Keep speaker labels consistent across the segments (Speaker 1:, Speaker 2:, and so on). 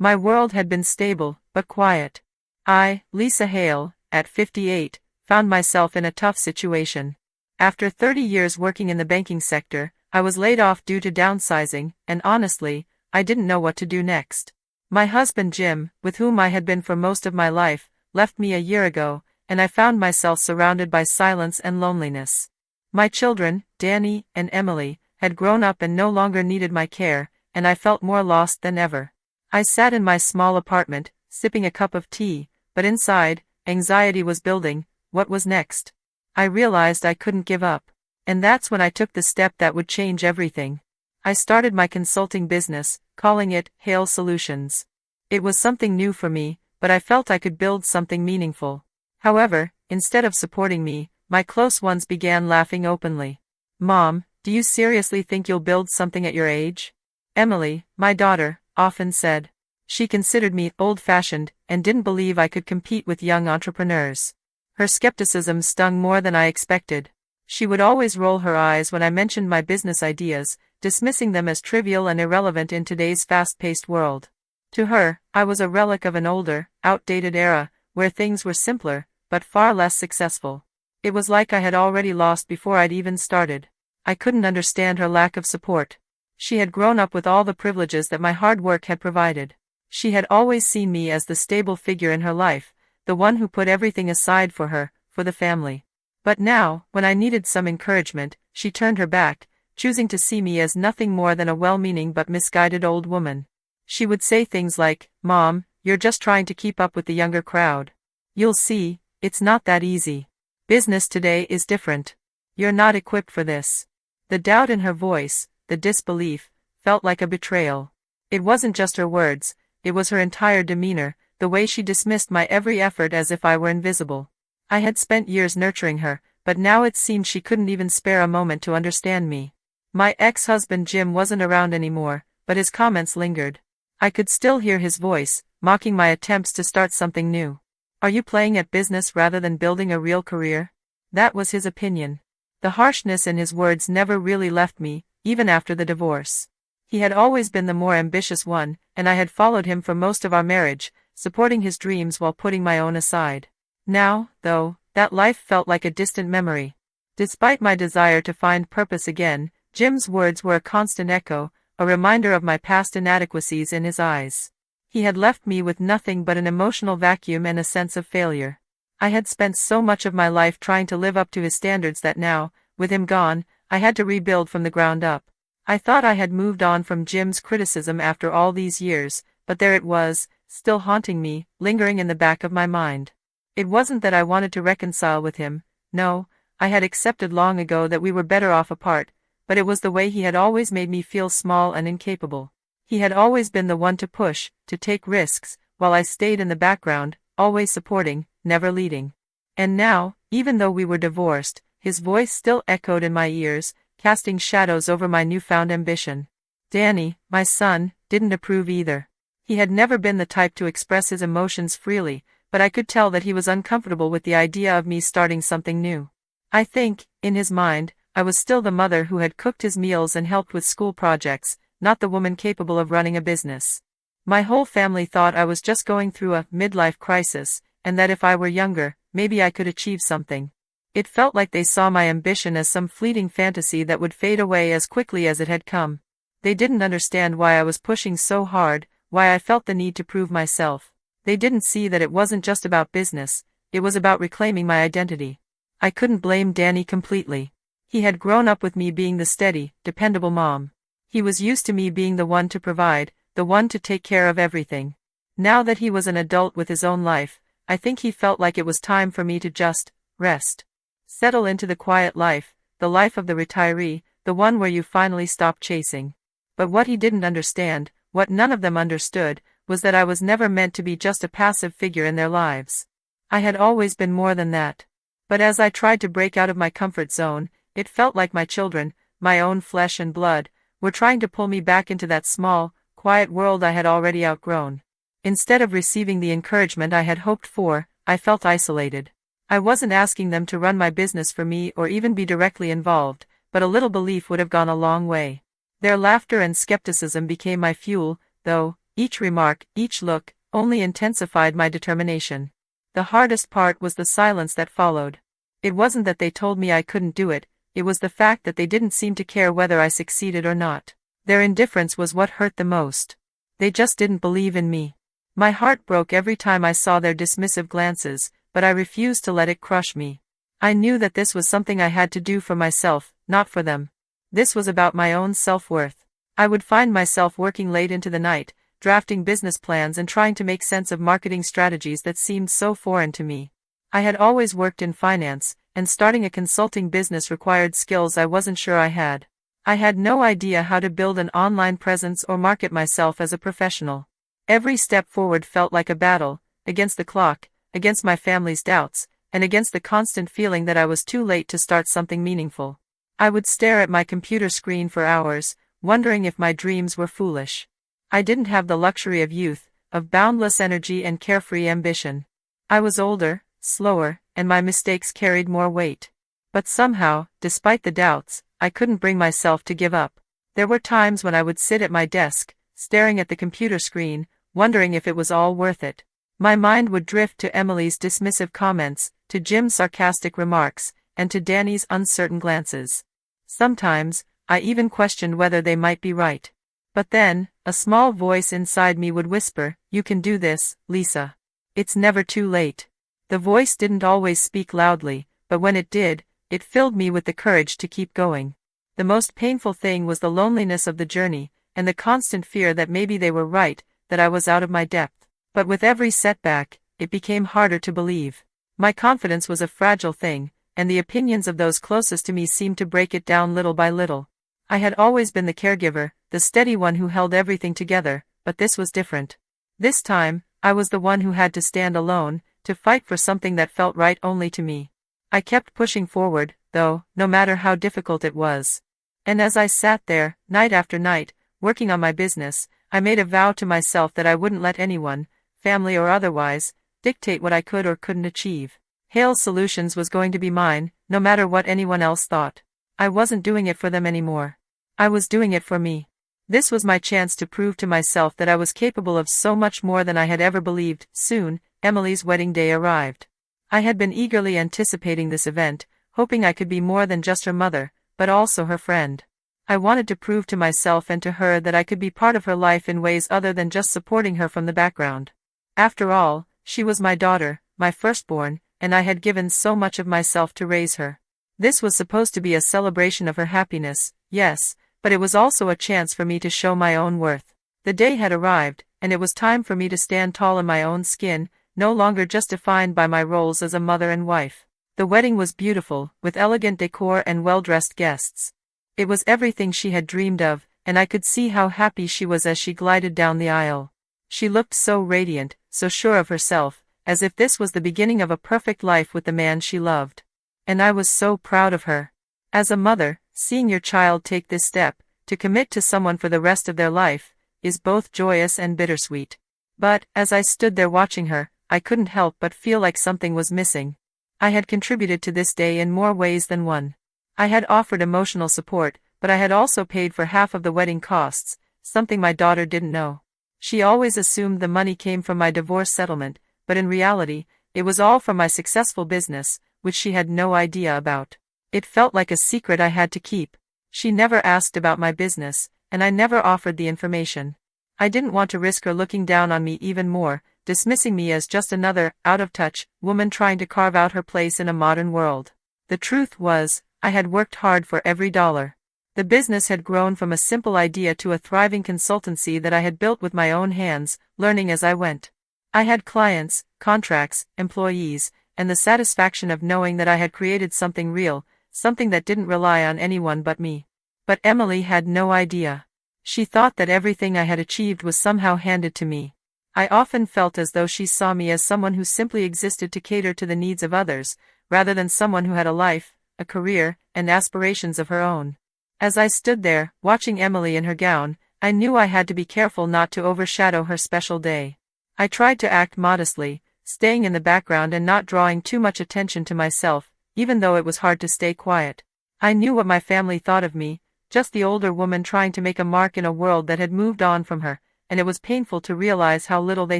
Speaker 1: My world had been stable, but quiet. I, Lisa Hale, at 58, found myself in a tough situation. After 30 years working in the banking sector, I was laid off due to downsizing, and honestly, I didn't know what to do next. My husband Jim, with whom I had been for most of my life, left me a year ago, and I found myself surrounded by silence and loneliness. My children, Danny and Emily, had grown up and no longer needed my care, and I felt more lost than ever. I sat in my small apartment, sipping a cup of tea, but inside, anxiety was building. What was next? I realized I couldn't give up. And that's when I took the step that would change everything. I started my consulting business, calling it Hale Solutions. It was something new for me, but I felt I could build something meaningful. However, instead of supporting me, my close ones began laughing openly. "Mom, do you seriously think you'll build something at your age?" Emily, my daughter, often said. She considered me old-fashioned and didn't believe I could compete with young entrepreneurs. Her skepticism stung more than I expected. She would always roll her eyes when I mentioned my business ideas, dismissing them as trivial and irrelevant in today's fast-paced world. To her, I was a relic of an older, outdated era, where things were simpler, but far less successful. It was like I had already lost before I'd even started. I couldn't understand her lack of support. She had grown up with all the privileges that my hard work had provided. She had always seen me as the stable figure in her life, the one who put everything aside for her, for the family. But now, when I needed some encouragement, she turned her back, choosing to see me as nothing more than a well-meaning but misguided old woman. She would say things like, "Mom, you're just trying to keep up with the younger crowd. You'll see, it's not that easy. Business today is different. You're not equipped for this." The doubt in her voice, the disbelief, felt like a betrayal. It wasn't just her words, it was her entire demeanor, the way she dismissed my every effort as if I were invisible. I had spent years nurturing her, but now it seemed she couldn't even spare a moment to understand me. My ex-husband Jim wasn't around anymore, but his comments lingered. I could still hear his voice, mocking my attempts to start something new. "Are you playing at business rather than building a real career?" That was his opinion. The harshness in his words never really left me, even after the divorce. He had always been the more ambitious one, and I had followed him for most of our marriage, supporting his dreams while putting my own aside. Now, though, that life felt like a distant memory. Despite my desire to find purpose again, Jim's words were a constant echo, a reminder of my past inadequacies in his eyes. He had left me with nothing but an emotional vacuum and a sense of failure. I had spent so much of my life trying to live up to his standards that now, with him gone, I had to rebuild from the ground up. I thought I had moved on from Jim's criticism after all these years, but there it was, still haunting me, lingering in the back of my mind. It wasn't that I wanted to reconcile with him, no, I had accepted long ago that we were better off apart, but it was the way he had always made me feel small and incapable. He had always been the one to push, to take risks, while I stayed in the background, always supporting, never leading. And now, even though we were divorced, his voice still echoed in my ears, casting shadows over my newfound ambition. Danny, my son, didn't approve either. He had never been the type to express his emotions freely, but I could tell that he was uncomfortable with the idea of me starting something new. I think, in his mind, I was still the mother who had cooked his meals and helped with school projects, not the woman capable of running a business. My whole family thought I was just going through a midlife crisis, and that if I were younger, maybe I could achieve something. It felt like they saw my ambition as some fleeting fantasy that would fade away as quickly as it had come. They didn't understand why I was pushing so hard, why I felt the need to prove myself. They didn't see that it wasn't just about business, it was about reclaiming my identity. I couldn't blame Danny completely. He had grown up with me being the steady, dependable mom. He was used to me being the one to provide, the one to take care of everything. Now that he was an adult with his own life, I think he felt like it was time for me to just rest. Settle into the quiet life, the life of the retiree, the one where you finally stop chasing. But what he didn't understand, what none of them understood, was that I was never meant to be just a passive figure in their lives. I had always been more than that. But as I tried to break out of my comfort zone, it felt like my children, my own flesh and blood, were trying to pull me back into that small, quiet world I had already outgrown. Instead of receiving the encouragement I had hoped for, I felt isolated. I wasn't asking them to run my business for me or even be directly involved, but a little belief would have gone a long way. Their laughter and skepticism became my fuel, though, Each remark, each look, only intensified my determination. The hardest part was the silence that followed. It wasn't that they told me I couldn't do it, it was the fact that they didn't seem to care whether I succeeded or not. Their indifference was what hurt the most. They just didn't believe in me. My heart broke every time I saw their dismissive glances, but I refused to let it crush me. I knew that this was something I had to do for myself, not for them. This was about my own self-worth. I would find myself working late into the night, drafting business plans and trying to make sense of marketing strategies that seemed so foreign to me. I had always worked in finance, and starting a consulting business required skills I wasn't sure I had. I had no idea how to build an online presence or market myself as a professional. Every step forward felt like a battle, against the clock, against my family's doubts, and against the constant feeling that I was too late to start something meaningful. I would stare at my computer screen for hours, wondering if my dreams were foolish. I didn't have the luxury of youth, of boundless energy and carefree ambition. I was older, slower, and my mistakes carried more weight. But somehow, despite the doubts, I couldn't bring myself to give up. There were times when I would sit at my desk, staring at the computer screen, wondering if it was all worth it. My mind would drift to Emily's dismissive comments, to Jim's sarcastic remarks, and to Danny's uncertain glances. Sometimes, I even questioned whether they might be right. But then, a small voice inside me would whisper, "You can do this, Lisa. It's never too late." The voice didn't always speak loudly, but when it did, it filled me with the courage to keep going. The most painful thing was the loneliness of the journey, and the constant fear that maybe they were right, that I was out of my depth. But with every setback, it became harder to believe. My confidence was a fragile thing, and the opinions of those closest to me seemed to break it down little by little. I had always been the caregiver, the steady one who held everything together, but this was different. This time, I was the one who had to stand alone, to fight for something that felt right only to me. I kept pushing forward, though, no matter how difficult it was. And as I sat there, night after night, working on my business, I made a vow to myself that I wouldn't let anyone, family or otherwise, dictate what I could or couldn't achieve. Hale Solutions was going to be mine, no matter what anyone else thought. I wasn't doing it for them anymore. I was doing it for me. This was my chance to prove to myself that I was capable of so much more than I had ever believed. Soon, Emily's wedding day arrived. I had been eagerly anticipating this event, hoping I could be more than just her mother, but also her friend. I wanted to prove to myself and to her that I could be part of her life in ways other than just supporting her from the background. After all, she was my daughter, my firstborn, and I had given so much of myself to raise her. This was supposed to be a celebration of her happiness, yes, but it was also a chance for me to show my own worth. The day had arrived, and it was time for me to stand tall in my own skin, no longer just defined by my roles as a mother and wife. The wedding was beautiful, with elegant decor and well-dressed guests. It was everything she had dreamed of, and I could see how happy she was as she glided down the aisle. She looked so radiant, so sure of herself, as if this was the beginning of a perfect life with the man she loved. And I was so proud of her. As a mother, seeing your child take this step, to commit to someone for the rest of their life, is both joyous and bittersweet. But, as I stood there watching her, I couldn't help but feel like something was missing. I had contributed to this day in more ways than one. I had offered emotional support, but I had also paid for half of the wedding costs, something my daughter didn't know. She always assumed the money came from my divorce settlement, but in reality, it was all from my successful business, which she had no idea about. It felt like a secret I had to keep. She never asked about my business, and I never offered the information. I didn't want to risk her looking down on me even more, dismissing me as just another, out-of-touch, woman trying to carve out her place in a modern world. The truth was, I had worked hard for every dollar. The business had grown from a simple idea to a thriving consultancy that I had built with my own hands, learning as I went. I had clients, contracts, employees, and the satisfaction of knowing that I had created something real, something that didn't rely on anyone but me. But Emily had no idea. She thought that everything I had achieved was somehow handed to me. I often felt as though she saw me as someone who simply existed to cater to the needs of others, rather than someone who had a life, a career, and aspirations of her own. As I stood there, watching Emily in her gown, I knew I had to be careful not to overshadow her special day. I tried to act modestly, staying in the background and not drawing too much attention to myself, even though it was hard to stay quiet. I knew what my family thought of me, just the older woman trying to make a mark in a world that had moved on from her, and it was painful to realize how little they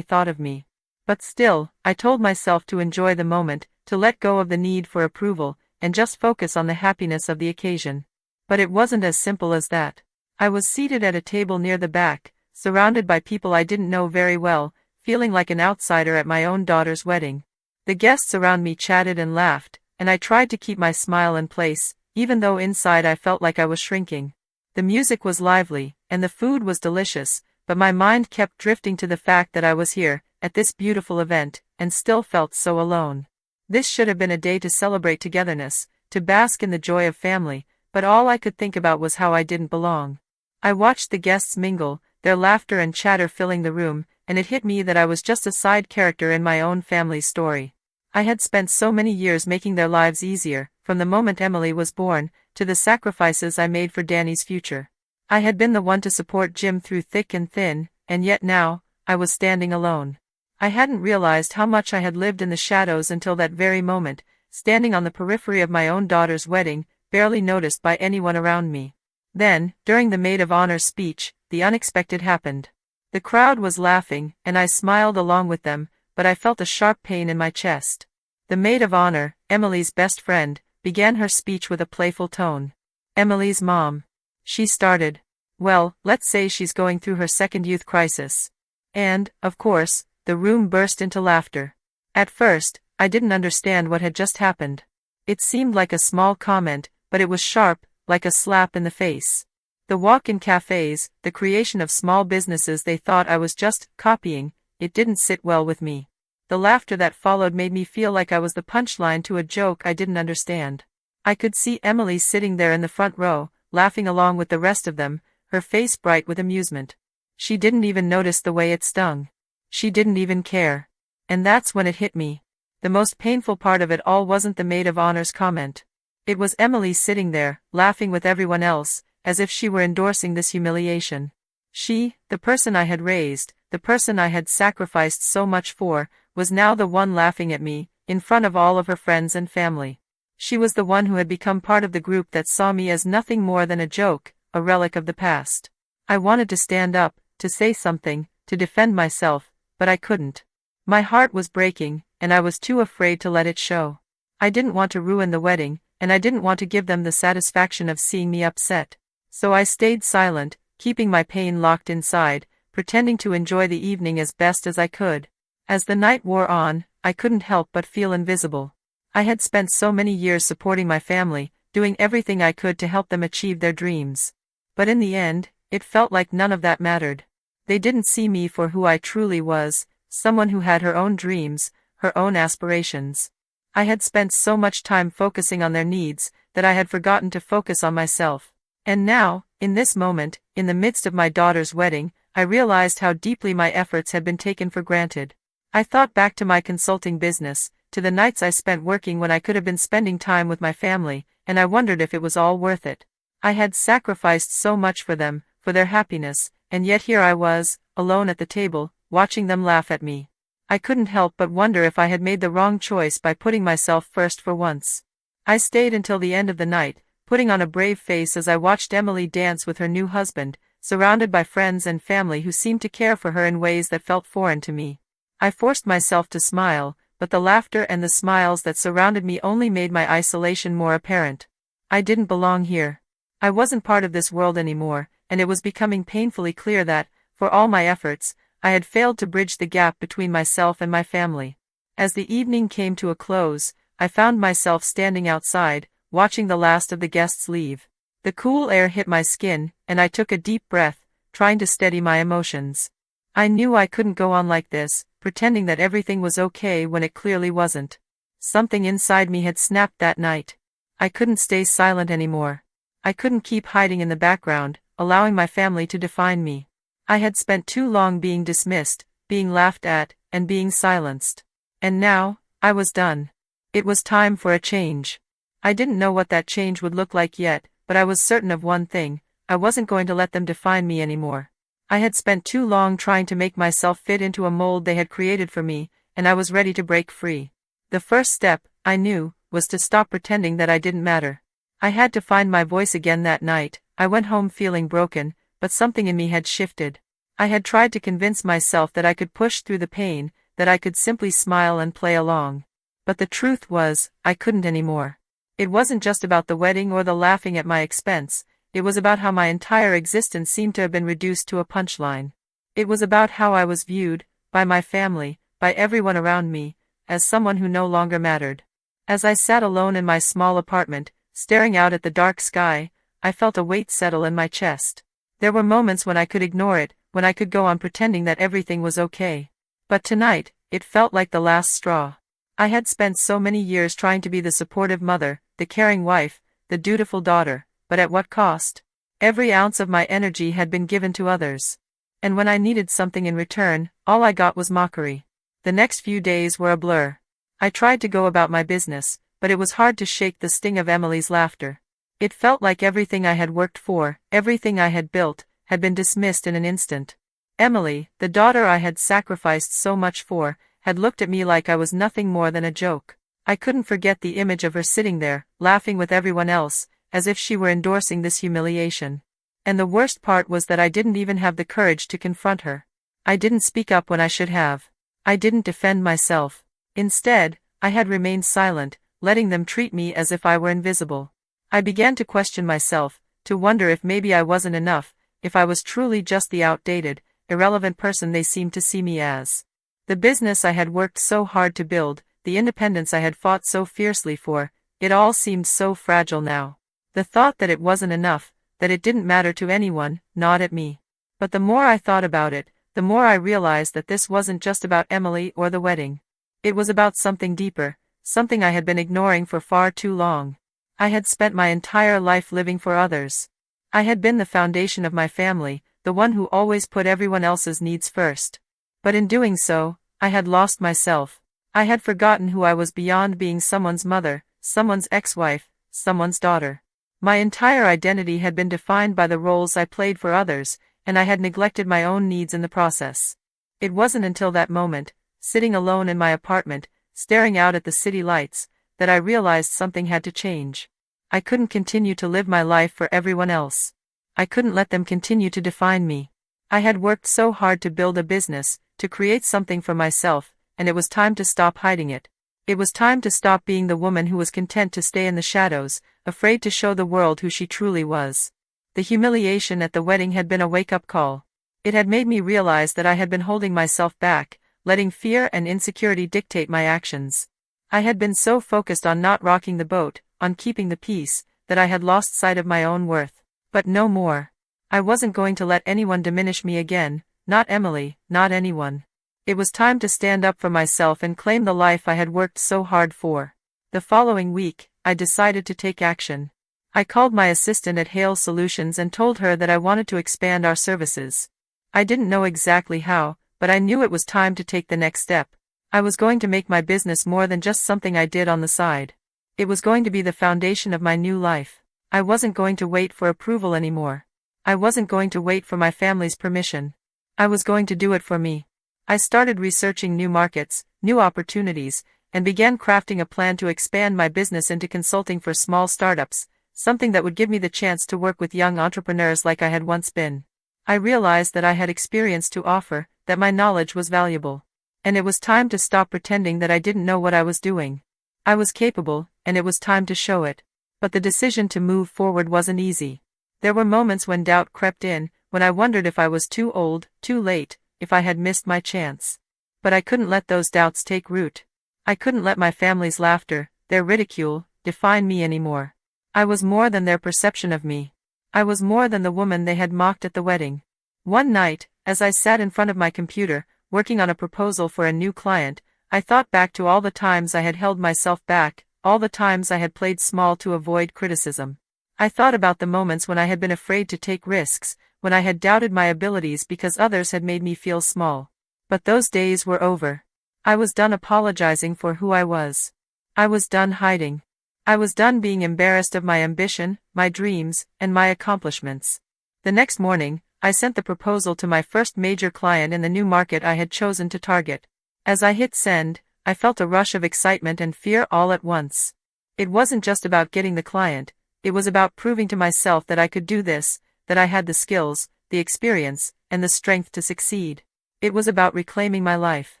Speaker 1: thought of me. But still, I told myself to enjoy the moment, to let go of the need for approval, and just focus on the happiness of the occasion. But it wasn't as simple as that. I was seated at a table near the back, surrounded by people I didn't know very well, feeling like an outsider at my own daughter's wedding. The guests around me chatted and laughed, and I tried to keep my smile in place, even though inside I felt like I was shrinking. The music was lively, and the food was delicious, but my mind kept drifting to the fact that I was here, at this beautiful event, and still felt so alone. This should have been a day to celebrate togetherness, to bask in the joy of family, but all I could think about was how I didn't belong. I watched the guests mingle, their laughter and chatter filling the room, and it hit me that I was just a side character in my own family's story. I had spent so many years making their lives easier, from the moment Emily was born, to the sacrifices I made for Danny's future. I had been the one to support Jim through thick and thin, and yet now, I was standing alone. I hadn't realized how much I had lived in the shadows until that very moment, standing on the periphery of my own daughter's wedding, barely noticed by anyone around me. Then, during the maid of honor speech, the unexpected happened. The crowd was laughing, and I smiled along with them, but I felt a sharp pain in my chest. The maid of honor, Emily's best friend, began her speech with a playful tone. Emily's mom. She started. Well, let's say she's going through her second youth crisis. And, of course, the room burst into laughter. At first, I didn't understand what had just happened. It seemed like a small comment, but it was sharp, like a slap in the face. The walk-in cafes, the creation of small businesses they thought I was just copying, it didn't sit well with me. The laughter that followed made me feel like I was the punchline to a joke I didn't understand. I could see Emily sitting there in the front row, laughing along with the rest of them, her face bright with amusement. She didn't even notice the way it stung. She didn't even care. And that's when it hit me. The most painful part of it all wasn't the maid of honor's comment. It was Emily sitting there, laughing with everyone else, as if she were endorsing this humiliation. She, the person I had raised, the person I had sacrificed so much for, was now the one laughing at me, in front of all of her friends and family. She was the one who had become part of the group that saw me as nothing more than a joke, a relic of the past. I wanted to stand up, to say something, to defend myself, but I couldn't. My heart was breaking, and I was too afraid to let it show. I didn't want to ruin the wedding, and I didn't want to give them the satisfaction of seeing me upset. So I stayed silent, keeping my pain locked inside, pretending to enjoy the evening as best as I could. As the night wore on, I couldn't help but feel invisible. I had spent so many years supporting my family, doing everything I could to help them achieve their dreams. But in the end, it felt like none of that mattered. They didn't see me for who I truly was, someone who had her own dreams, her own aspirations. I had spent so much time focusing on their needs, that I had forgotten to focus on myself. And now, in this moment, in the midst of my daughter's wedding, I realized how deeply my efforts had been taken for granted. I thought back to my consulting business, to the nights I spent working when I could have been spending time with my family, and I wondered if it was all worth it. I had sacrificed so much for them, for their happiness, and yet here I was, alone at the table, watching them laugh at me. I couldn't help but wonder if I had made the wrong choice by putting myself first for once. I stayed until the end of the night, putting on a brave face as I watched Emily dance with her new husband, surrounded by friends and family who seemed to care for her in ways that felt foreign to me. I forced myself to smile, but the laughter and the smiles that surrounded me only made my isolation more apparent. I didn't belong here. I wasn't part of this world anymore, and it was becoming painfully clear that, for all my efforts, I had failed to bridge the gap between myself and my family. As the evening came to a close, I found myself standing outside, watching the last of the guests leave. The cool air hit my skin, and I took a deep breath, trying to steady my emotions. I knew I couldn't go on like this, pretending that everything was okay when it clearly wasn't. Something inside me had snapped that night. I couldn't stay silent anymore. I couldn't keep hiding in the background, allowing my family to define me. I had spent too long being dismissed, being laughed at, and being silenced. And now, I was done. It was time for a change. I didn't know what that change would look like yet, but I was certain of one thing: I wasn't going to let them define me anymore. I had spent too long trying to make myself fit into a mold they had created for me, and I was ready to break free. The first step, I knew, was to stop pretending that I didn't matter. I had to find my voice again that night. I went home feeling broken, but something in me had shifted. I had tried to convince myself that I could push through the pain, that I could simply smile and play along. But the truth was, I couldn't anymore. It wasn't just about the wedding or the laughing at my expense, it was about how my entire existence seemed to have been reduced to a punchline. It was about how I was viewed, by my family, by everyone around me, as someone who no longer mattered. As I sat alone in my small apartment, staring out at the dark sky, I felt a weight settle in my chest. There were moments when I could ignore it, when I could go on pretending that everything was okay. But tonight, it felt like the last straw. I had spent so many years trying to be the supportive mother, the caring wife, the dutiful daughter, but at what cost? Every ounce of my energy had been given to others. And when I needed something in return, all I got was mockery. The next few days were a blur. I tried to go about my business, but it was hard to shake the sting of Emily's laughter. It felt like everything I had worked for, everything I had built, had been dismissed in an instant. Emily, the daughter I had sacrificed so much for, had looked at me like I was nothing more than a joke. I couldn't forget the image of her sitting there, laughing with everyone else, as if she were endorsing this humiliation. And the worst part was that I didn't even have the courage to confront her. I didn't speak up when I should have. I didn't defend myself. Instead, I had remained silent, letting them treat me as if I were invisible. I began to question myself, to wonder if maybe I wasn't enough, if I was truly just the outdated, irrelevant person they seemed to see me as. The business I had worked so hard to build, the independence I had fought so fiercely for, it all seemed so fragile now. The thought that it wasn't enough, that it didn't matter to anyone, gnawed at me. But the more I thought about it, the more I realized that this wasn't just about Emily or the wedding. It was about something deeper, something I had been ignoring for far too long. I had spent my entire life living for others. I had been the foundation of my family, the one who always put everyone else's needs first. But in doing so, I had lost myself. I had forgotten who I was beyond being someone's mother, someone's ex-wife, someone's daughter. My entire identity had been defined by the roles I played for others, and I had neglected my own needs in the process. It wasn't until that moment, sitting alone in my apartment, staring out at the city lights, that I realized something had to change. I couldn't continue to live my life for everyone else. I couldn't let them continue to define me. I had worked so hard to build a business, to create something for myself, and it was time to stop hiding it. It was time to stop being the woman who was content to stay in the shadows, afraid to show the world who she truly was. The humiliation at the wedding had been a wake-up call. It had made me realize that I had been holding myself back, letting fear and insecurity dictate my actions. I had been so focused on not rocking the boat, on keeping the peace, that I had lost sight of my own worth. But no more. I wasn't going to let anyone diminish me again, not Emily, not anyone. It was time to stand up for myself and claim the life I had worked so hard for. The following week, I decided to take action. I called my assistant at Hale Solutions and told her that I wanted to expand our services. I didn't know exactly how, but I knew it was time to take the next step. I was going to make my business more than just something I did on the side. It was going to be the foundation of my new life. I wasn't going to wait for approval anymore. I wasn't going to wait for my family's permission. I was going to do it for me. I started researching new markets, new opportunities, and began crafting a plan to expand my business into consulting for small startups, something that would give me the chance to work with young entrepreneurs like I had once been. I realized that I had experience to offer, that my knowledge was valuable. And it was time to stop pretending that I didn't know what I was doing. I was capable, and it was time to show it. But the decision to move forward wasn't easy. There were moments when doubt crept in, when I wondered if I was too old, too late, if I had missed my chance. But I couldn't let those doubts take root. I couldn't let my family's laughter, their ridicule, define me anymore. I was more than their perception of me. I was more than the woman they had mocked at the wedding. One night, as I sat in front of my computer, working on a proposal for a new client, I thought back to all the times I had held myself back, all the times I had played small to avoid criticism. I thought about the moments when I had been afraid to take risks, when I had doubted my abilities because others had made me feel small. But those days were over. I was done apologizing for who I was. I was done hiding. I was done being embarrassed of my ambition, my dreams, and my accomplishments. The next morning, I sent the proposal to my first major client in the new market I had chosen to target. As I hit send, I felt a rush of excitement and fear all at once. It wasn't just about getting the client, it was about proving to myself that I could do this, that I had the skills, the the experience, and the strength to succeed. It was about reclaiming my life.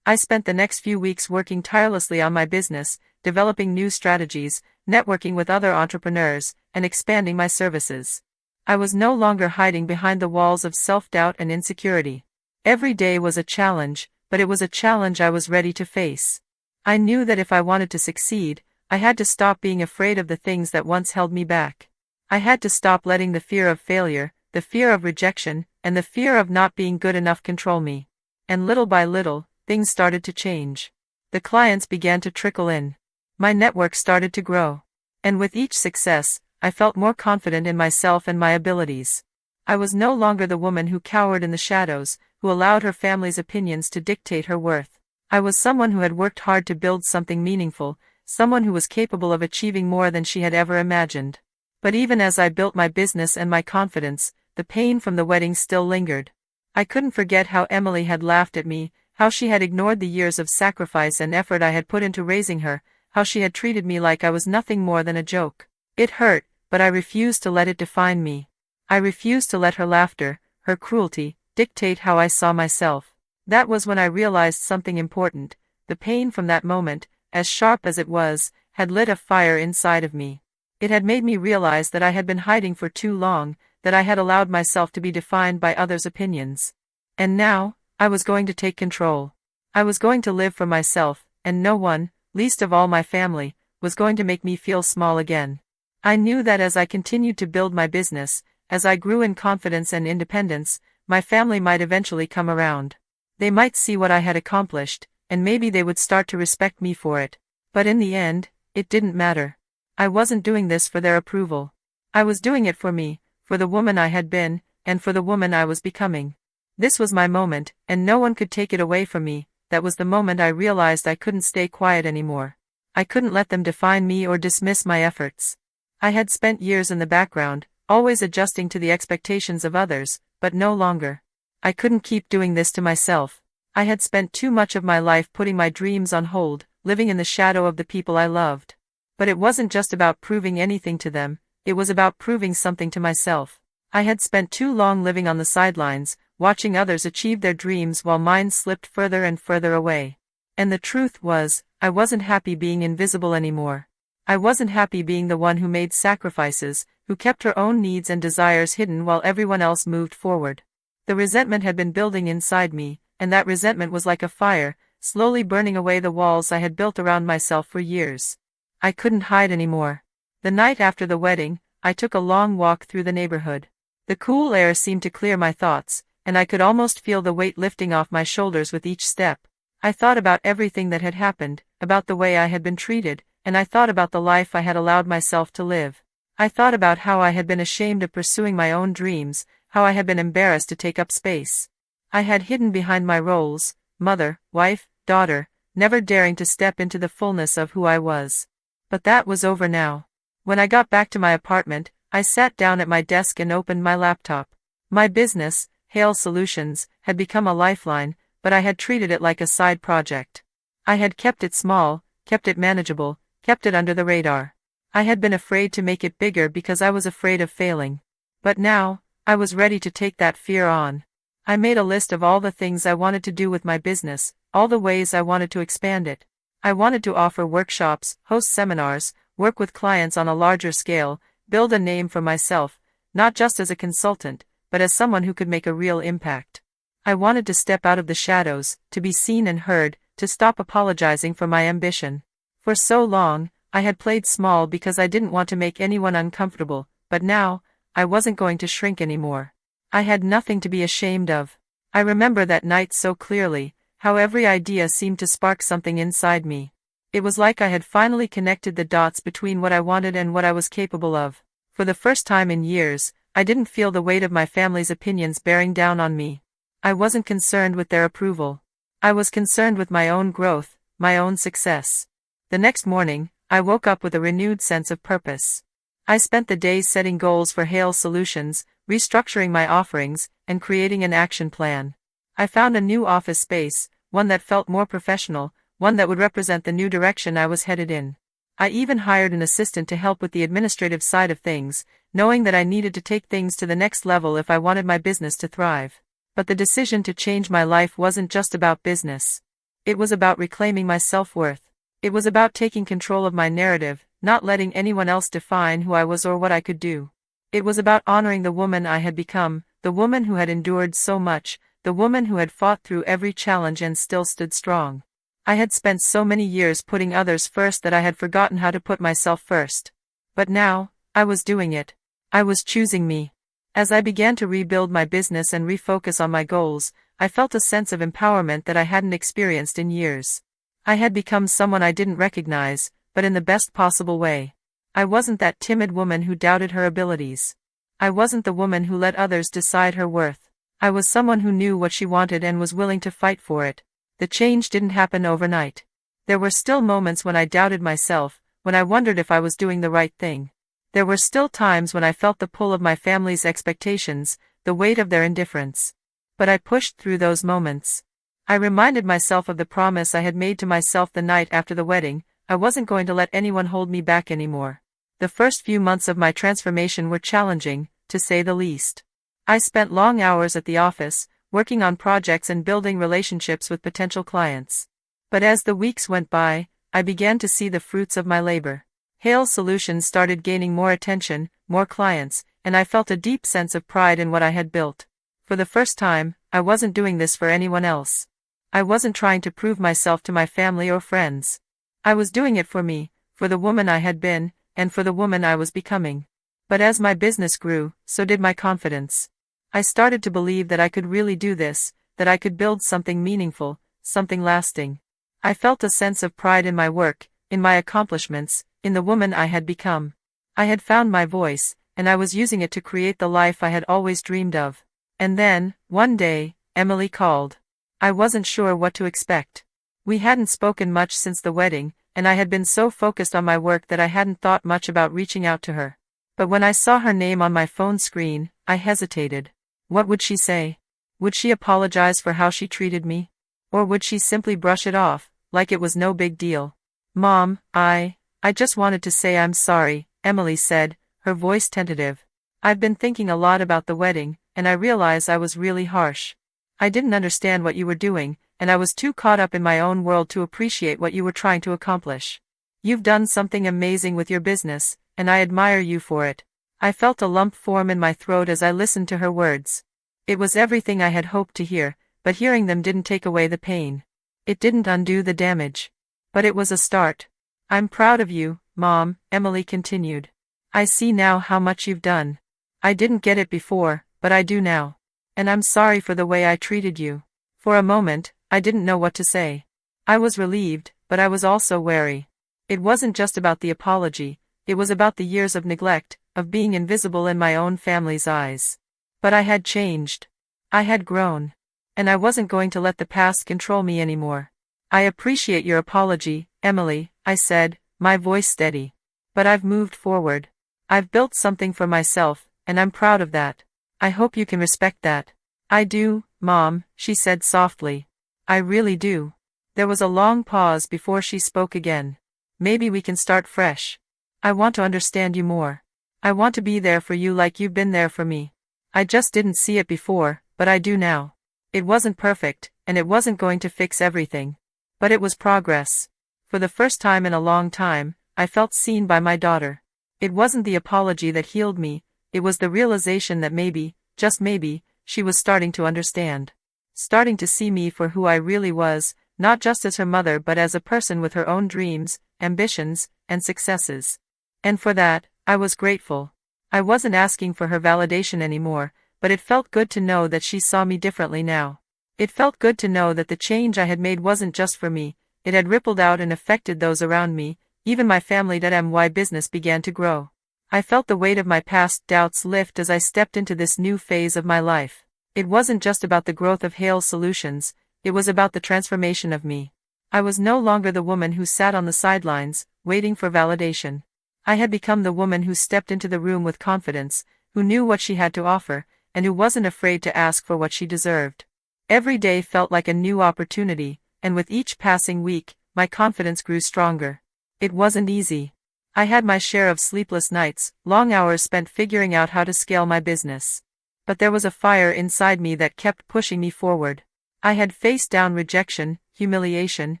Speaker 1: I spent the next few weeks working tirelessly on my business, developing new strategies, networking with other entrepreneurs, and expanding my services. I was no longer hiding behind the walls of self-doubt and insecurity. Every day was a challenge, but it was a challenge I was ready to face. I knew that if I wanted to succeed, I had to stop being afraid of the things that once held me back. I had to stop letting the fear of failure, the fear of rejection, and the fear of not being good enough control me. And little by little, things started to change. The clients began to trickle in. My network started to grow. And with each success, I felt more confident in myself and my abilities. I was no longer the woman who cowered in the shadows, who allowed her family's opinions to dictate her worth. I was someone who had worked hard to build something meaningful, someone who was capable of achieving more than she had ever imagined. But even as I built my business and my confidence, the pain from the wedding still lingered. I couldn't forget how Emily had laughed at me, how she had ignored the years of sacrifice and effort I had put into raising her, how she had treated me like I was nothing more than a joke. It hurt, but I refused to let it define me. I refused to let her laughter, her cruelty, dictate how I saw myself. That was when I realized something important. The pain from that moment, as sharp as it was, had lit a fire inside of me. It had made me realize that I had been hiding for too long, that I had allowed myself to be defined by others' opinions. And now, I was going to take control. I was going to live for myself, and no one, least of all my family, was going to make me feel small again. I knew that as I continued to build my business, as I grew in confidence and independence, my family might eventually come around. They might see what I had accomplished, and maybe they would start to respect me for it. But in the end, it didn't matter. I wasn't doing this for their approval. I was doing it for me, for the woman I had been, and for the woman I was becoming. This was my moment, and no one could take it away from me. That was the moment I realized I couldn't stay quiet anymore. I couldn't let them define me or dismiss my efforts. I had spent years in the background, always adjusting to the expectations of others, but no longer. I couldn't keep doing this to myself. I had spent too much of my life putting my dreams on hold, living in the shadow of the people I loved. But it wasn't just about proving anything to them, it was about proving something to myself. I had spent too long living on the sidelines, watching others achieve their dreams while mine slipped further and further away. And the truth was, I wasn't happy being invisible anymore. I wasn't happy being the one who made sacrifices, who kept her own needs and desires hidden while everyone else moved forward. The resentment had been building inside me, and that resentment was like a fire, slowly burning away the walls I had built around myself for years. I couldn't hide anymore. The night after the wedding, I took a long walk through the neighborhood. The cool air seemed to clear my thoughts, and I could almost feel the weight lifting off my shoulders with each step. I thought about everything that had happened, about the way I had been treated, and I thought about the life I had allowed myself to live. I thought about how I had been ashamed of pursuing my own dreams, how I had been embarrassed to take up space. I had hidden behind my roles, mother, wife, daughter, never daring to step into the fullness of who I was. But that was over now. When I got back to my apartment, I sat down at my desk and opened my laptop. My business, Hale Solutions, had become a lifeline, but I had treated it like a side project. I had kept it small, kept it manageable, kept it under the radar. I had been afraid to make it bigger because I was afraid of failing. But now, I was ready to take that fear on. I made a list of all the things I wanted to do with my business, all the ways I wanted to expand it. I wanted to offer workshops, host seminars, work with clients on a larger scale, build a name for myself, not just as a consultant, but as someone who could make a real impact. I wanted to step out of the shadows, to be seen and heard, to stop apologizing for my ambition. For so long, I had played small because I didn't want to make anyone uncomfortable, but now, I wasn't going to shrink anymore. I had nothing to be ashamed of. I remember that night so clearly, how every idea seemed to spark something inside me. It was like I had finally connected the dots between what I wanted and what I was capable of. For the first time in years, I didn't feel the weight of my family's opinions bearing down on me. I wasn't concerned with their approval. I was concerned with my own growth, my own success. The next morning, I woke up with a renewed sense of purpose. I spent the day setting goals for Hale Solutions, restructuring my offerings, and creating an action plan. I found a new office space, one that felt more professional, one that would represent the new direction I was headed in. I even hired an assistant to help with the administrative side of things, knowing that I needed to take things to the next level if I wanted my business to thrive. But the decision to change my life wasn't just about business. It was about reclaiming my self-worth. It was about taking control of my narrative, not letting anyone else define who I was or what I could do. It was about honoring the woman I had become, the woman who had endured so much, the woman who had fought through every challenge and still stood strong. I had spent so many years putting others first that I had forgotten how to put myself first. But now, I was doing it. I was choosing me. As I began to rebuild my business and refocus on my goals, I felt a sense of empowerment that I hadn't experienced in years. I had become someone I didn't recognize, but in the best possible way. I wasn't that timid woman who doubted her abilities. I wasn't the woman who let others decide her worth. I was someone who knew what she wanted and was willing to fight for it. The change didn't happen overnight. There were still moments when I doubted myself, when I wondered if I was doing the right thing. There were still times when I felt the pull of my family's expectations, the weight of their indifference. But I pushed through those moments. I reminded myself of the promise I had made to myself the night after the wedding. I wasn't going to let anyone hold me back anymore. The first few months of my transformation were challenging, to say the least. I spent long hours at the office, working on projects and building relationships with potential clients. But as the weeks went by, I began to see the fruits of my labor. Hale Solutions started gaining more attention, more clients, and I felt a deep sense of pride in what I had built. For the first time, I wasn't doing this for anyone else. I wasn't trying to prove myself to my family or friends. I was doing it for me, for the woman I had been, and for the woman I was becoming. But as my business grew, so did my confidence. I started to believe that I could really do this, that I could build something meaningful, something lasting. I felt a sense of pride in my work, in my accomplishments, in the woman I had become. I had found my voice, and I was using it to create the life I had always dreamed of. And then, one day, Emily called. I wasn't sure what to expect. We hadn't spoken much since the wedding, and I had been so focused on my work that I hadn't thought much about reaching out to her. But when I saw her name on my phone screen, I hesitated. What would she say? Would she apologize for how she treated me? Or would she simply brush it off, like it was no big deal? Mom, I just wanted to say I'm sorry, Emily said, her voice tentative. I've been thinking a lot about the wedding, and I realize I was really harsh. I didn't understand what you were doing, and I was too caught up in my own world to appreciate what you were trying to accomplish. You've done something amazing with your business, and I admire you for it. I felt a lump form in my throat as I listened to her words. It was everything I had hoped to hear, but hearing them didn't take away the pain. It didn't undo the damage. But it was a start. I'm proud of you, Mom, Emily continued. I see now how much you've done. I didn't get it before, but I do now. And I'm sorry for the way I treated you. For a moment, I didn't know what to say. I was relieved, but I was also wary. It wasn't just about the apology, it was about the years of neglect, of being invisible in my own family's eyes. But I had changed. I had grown. And I wasn't going to let the past control me anymore. I appreciate your apology, Emily, I said, my voice steady. But I've moved forward. I've built something for myself, and I'm proud of that. I hope you can respect that. I do, Mom, she said softly. I really do. There was a long pause before she spoke again. Maybe we can start fresh. I want to understand you more. I want to be there for you like you've been there for me. I just didn't see it before, but I do now. It wasn't perfect, and it wasn't going to fix everything. But it was progress. For the first time in a long time, I felt seen by my daughter. It wasn't the apology that healed me, it was the realization that maybe, just maybe, she was starting to understand. Starting to see me for who I really was, not just as her mother but as a person with her own dreams, ambitions, and successes. And for that, I was grateful. I wasn't asking for her validation anymore, but it felt good to know that she saw me differently now. It felt good to know that the change I had made wasn't just for me, it had rippled out and affected those around me, even my family. My business began to grow. I felt the weight of my past doubts lift as I stepped into this new phase of my life. It wasn't just about the growth of Hale Solutions, it was about the transformation of me. I was no longer the woman who sat on the sidelines, waiting for validation. I had become the woman who stepped into the room with confidence, who knew what she had to offer, and who wasn't afraid to ask for what she deserved. Every day felt like a new opportunity, and with each passing week, my confidence grew stronger. It wasn't easy. I had my share of sleepless nights, long hours spent figuring out how to scale my business. But there was a fire inside me that kept pushing me forward. I had faced down rejection, humiliation,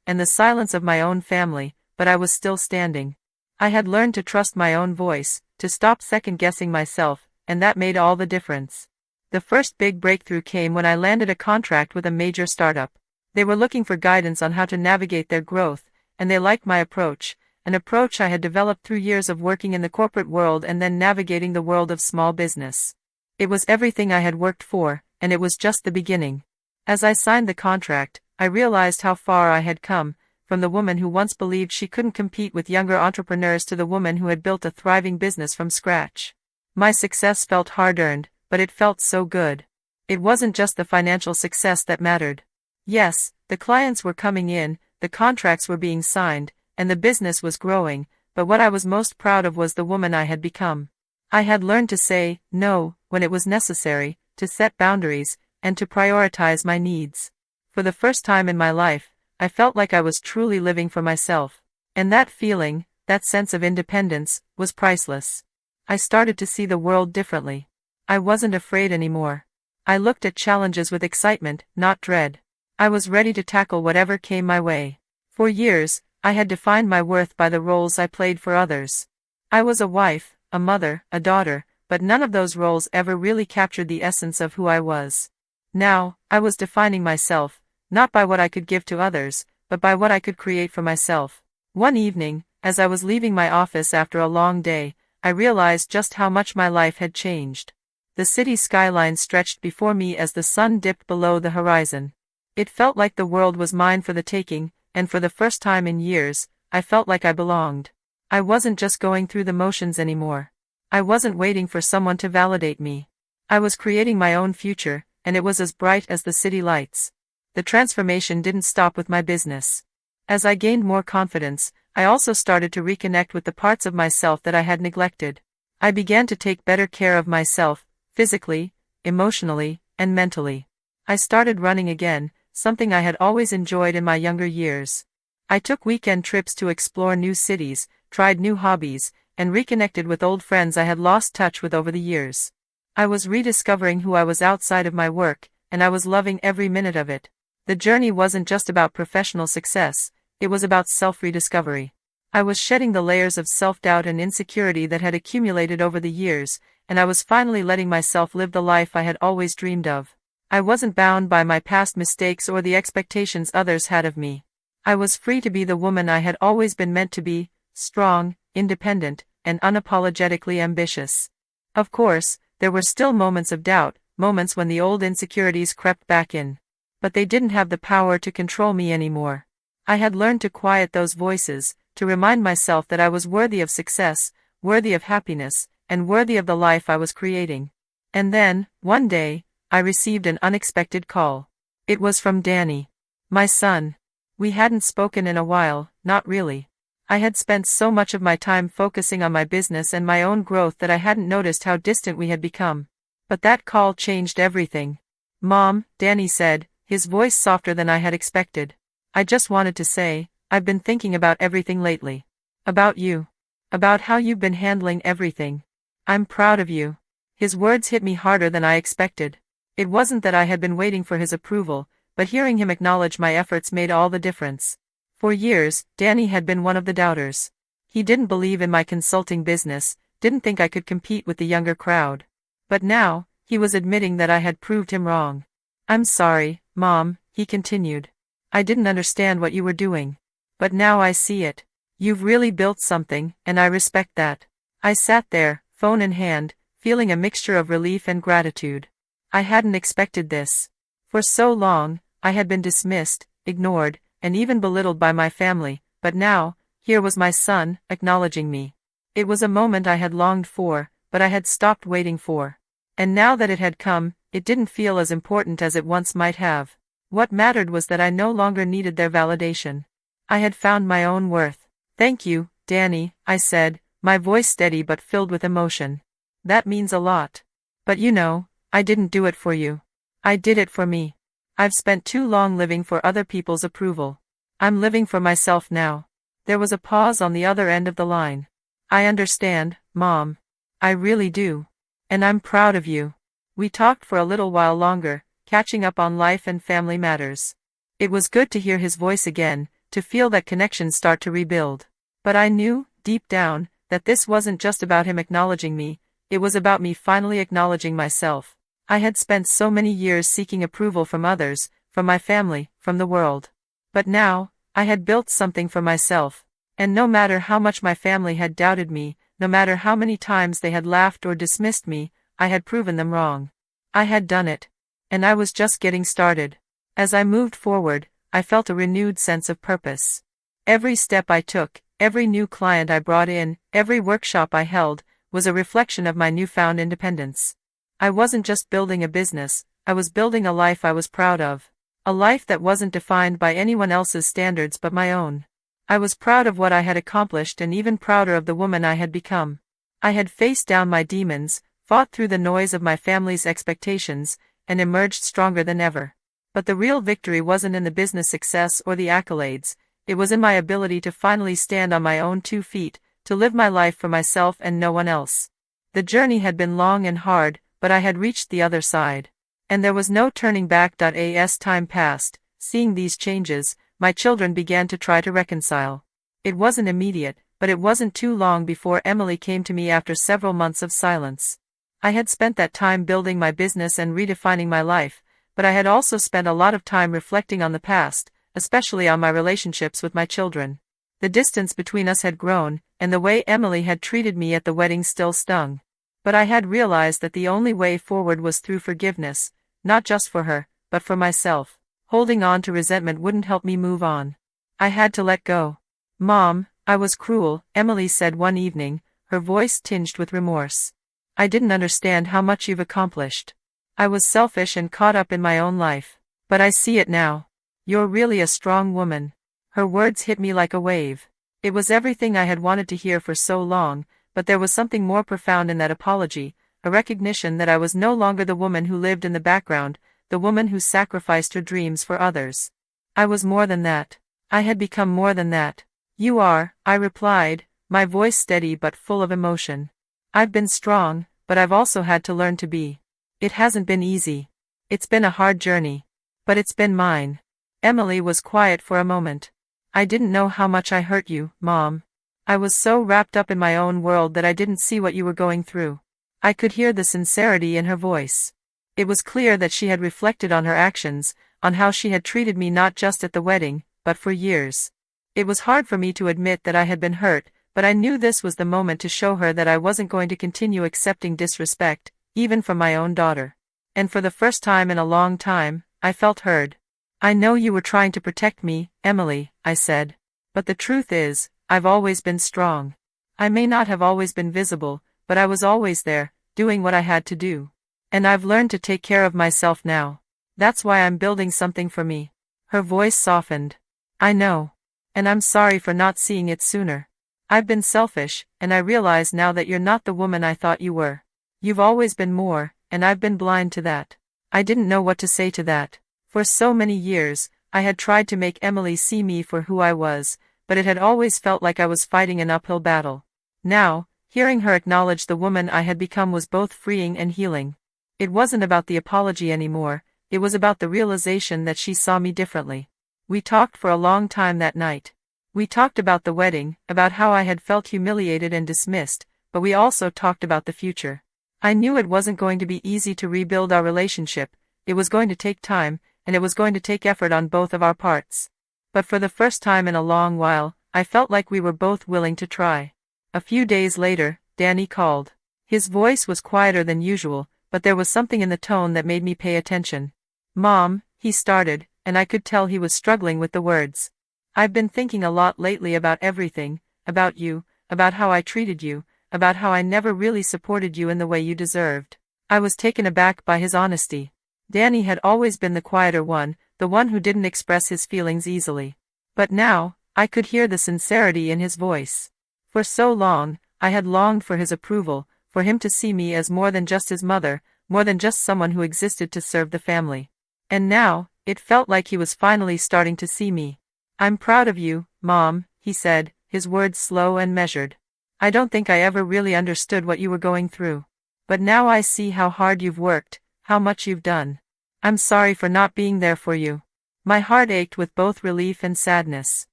Speaker 1: and the silence of my own family, but I was still standing. I had learned to trust my own voice, to stop second-guessing myself, and that made all the difference. The first big breakthrough came when I landed a contract with a major startup. They were looking for guidance on how to navigate their growth, and they liked my approach, an approach I had developed through years of working in the corporate world and then navigating the world of small business. It was everything I had worked for, and it was just the beginning. As I signed the contract, I realized how far I had come, from the woman who once believed she couldn't compete with younger entrepreneurs to the woman who had built a thriving business from scratch. My success felt hard-earned, but it felt so good. It wasn't just the financial success that mattered. Yes, the clients were coming in, the contracts were being signed, and the business was growing, but what I was most proud of was the woman I had become. I had learned to say no when it was necessary, to set boundaries, and to prioritize my needs. For the first time in my life, I felt like I was truly living for myself. And that feeling, that sense of independence, was priceless. I started to see the world differently. I wasn't afraid anymore. I looked at challenges with excitement, not dread. I was ready to tackle whatever came my way. For years, I had defined my worth by the roles I played for others. I was a wife, a mother, a daughter, but none of those roles ever really captured the essence of who I was. Now, I was defining myself, not by what I could give to others, but by what I could create for myself. One evening, as I was leaving my office after a long day, I realized just how much my life had changed. The city skyline stretched before me as the sun dipped below the horizon. It felt like the world was mine for the taking, and for the first time in years, I felt like I belonged. I wasn't just going through the motions anymore. I wasn't waiting for someone to validate me. I was creating my own future, and it was as bright as the city lights. The transformation didn't stop with my business. As I gained more confidence, I also started to reconnect with the parts of myself that I had neglected. I began to take better care of myself, physically, emotionally, and mentally. I started running again, something I had always enjoyed in my younger years. I took weekend trips to explore new cities, tried new hobbies, and reconnected with old friends I had lost touch with over the years. I was rediscovering who I was outside of my work, and I was loving every minute of it. The journey wasn't just about professional success, it was about self-rediscovery. I was shedding the layers of self-doubt and insecurity that had accumulated over the years, and I was finally letting myself live the life I had always dreamed of. I wasn't bound by my past mistakes or the expectations others had of me. I was free to be the woman I had always been meant to be, strong, independent, and unapologetically ambitious. Of course, there were still moments of doubt, moments when the old insecurities crept back in. But they didn't have the power to control me anymore. I had learned to quiet those voices, to remind myself that I was worthy of success, worthy of happiness, and worthy of the life I was creating. And then, one day, I received an unexpected call. It was from Danny. My son. We hadn't spoken in a while, not really. I had spent so much of my time focusing on my business and my own growth that I hadn't noticed how distant we had become. But that call changed everything. Mom, Danny said, his voice softer than I had expected. I just wanted to say, I've been thinking about everything lately. About you. About how you've been handling everything. I'm proud of you. His words hit me harder than I expected. It wasn't that I had been waiting for his approval, but hearing him acknowledge my efforts made all the difference. For years, Danny had been one of the doubters. He didn't believe in my consulting business, didn't think I could compete with the younger crowd. But now, he was admitting that I had proved him wrong. I'm sorry, Mom, he continued. I didn't understand what you were doing. But now I see it. You've really built something, and I respect that. I sat there, phone in hand, feeling a mixture of relief and gratitude. I hadn't expected this. For so long, I had been dismissed, ignored, and even belittled by my family, but now, here was my son, acknowledging me. It was a moment I had longed for, but I had stopped waiting for. And now that it had come, it didn't feel as important as it once might have. What mattered was that I no longer needed their validation. I had found my own worth. Thank you, Danny, I said, my voice steady but filled with emotion. That means a lot. But you know, I didn't do it for you. I did it for me. I've spent too long living for other people's approval. I'm living for myself now. There was a pause on the other end of the line. I understand, Mom. I really do. And I'm proud of you. We talked for a little while longer, catching up on life and family matters. It was good to hear his voice again, to feel that connection start to rebuild. But I knew, deep down, that this wasn't just about him acknowledging me, it was about me finally acknowledging myself. I had spent so many years seeking approval from others, from my family, from the world. But now, I had built something for myself. And no matter how much my family had doubted me, no matter how many times they had laughed or dismissed me, I had proven them wrong. I had done it. And I was just getting started. As I moved forward, I felt a renewed sense of purpose. Every step I took, every new client I brought in, every workshop I held, was a reflection of my newfound independence. I wasn't just building a business, I was building a life I was proud of. A life that wasn't defined by anyone else's standards but my own. I was proud of what I had accomplished and even prouder of the woman I had become. I had faced down my demons, fought through the noise of my family's expectations, and emerged stronger than ever. But the real victory wasn't in the business success or the accolades, it was in my ability to finally stand on my own 2 feet, to live my life for myself and no one else. The journey had been long and hard, but I had reached the other side. And there was no turning back. As time passed, seeing these changes, my children began to try to reconcile. It wasn't immediate, but it wasn't too long before Emily came to me after several months of silence. I had spent that time building my business and redefining my life, but I had also spent a lot of time reflecting on the past, especially on my relationships with my children. The distance between us had grown, and the way Emily had treated me at the wedding still stung. But I had realized that the only way forward was through forgiveness, not just for her, but for myself. Holding on to resentment wouldn't help me move on. I had to let go. Mom, I was cruel, Emily said one evening, her voice tinged with remorse. I didn't understand how much you've accomplished. I was selfish and caught up in my own life. But I see it now. You're really a strong woman. Her words hit me like a wave. It was everything I had wanted to hear for so long, but there was something more profound in that apology, a recognition that I was no longer the woman who lived in the background, the woman who sacrificed her dreams for others. I was more than that. I had become more than that. You are, I replied, my voice steady but full of emotion. I've been strong, but I've also had to learn to be. It hasn't been easy. It's been a hard journey. But it's been mine. Emily was quiet for a moment. I didn't know how much I hurt you, Mom. I was so wrapped up in my own world that I didn't see what you were going through. I could hear the sincerity in her voice. It was clear that she had reflected on her actions, on how she had treated me not just at the wedding, but for years. It was hard for me to admit that I had been hurt, but I knew this was the moment to show her that I wasn't going to continue accepting disrespect, even from my own daughter. And for the first time in a long time, I felt heard. I know you were trying to protect me, Emily, I said. But the truth is, I've always been strong. I may not have always been visible, but I was always there, doing what I had to do. And I've learned to take care of myself now. That's why I'm building something for me. Her voice softened. I know. And I'm sorry for not seeing it sooner. I've been selfish, and I realize now that you're not the woman I thought you were. You've always been more, and I've been blind to that. I didn't know what to say to that. For so many years, I had tried to make Emily see me for who I was, but it had always felt like I was fighting an uphill battle. Now, hearing her acknowledge the woman I had become was both freeing and healing. It wasn't about the apology anymore, it was about the realization that she saw me differently. We talked for a long time that night. We talked about the wedding, about how I had felt humiliated and dismissed, but we also talked about the future. I knew it wasn't going to be easy to rebuild our relationship, it was going to take time, and it was going to take effort on both of our parts. But for the first time in a long while, I felt like we were both willing to try. A few days later, Danny called. His voice was quieter than usual, but there was something in the tone that made me pay attention. Mom, he started, and I could tell he was struggling with the words. I've been thinking a lot lately about everything, about you, about how I treated you, about how I never really supported you in the way you deserved. I was taken aback by his honesty. Danny had always been the quieter one, the one who didn't express his feelings easily. But now, I could hear the sincerity in his voice. For so long, I had longed for his approval, for him to see me as more than just his mother, more than just someone who existed to serve the family. And now, it felt like he was finally starting to see me. I'm proud of you, Mom, he said, his words slow and measured. I don't think I ever really understood what you were going through. But now I see how hard you've worked, how much you've done. I'm sorry for not being there for you. My heart ached with both relief and sadness.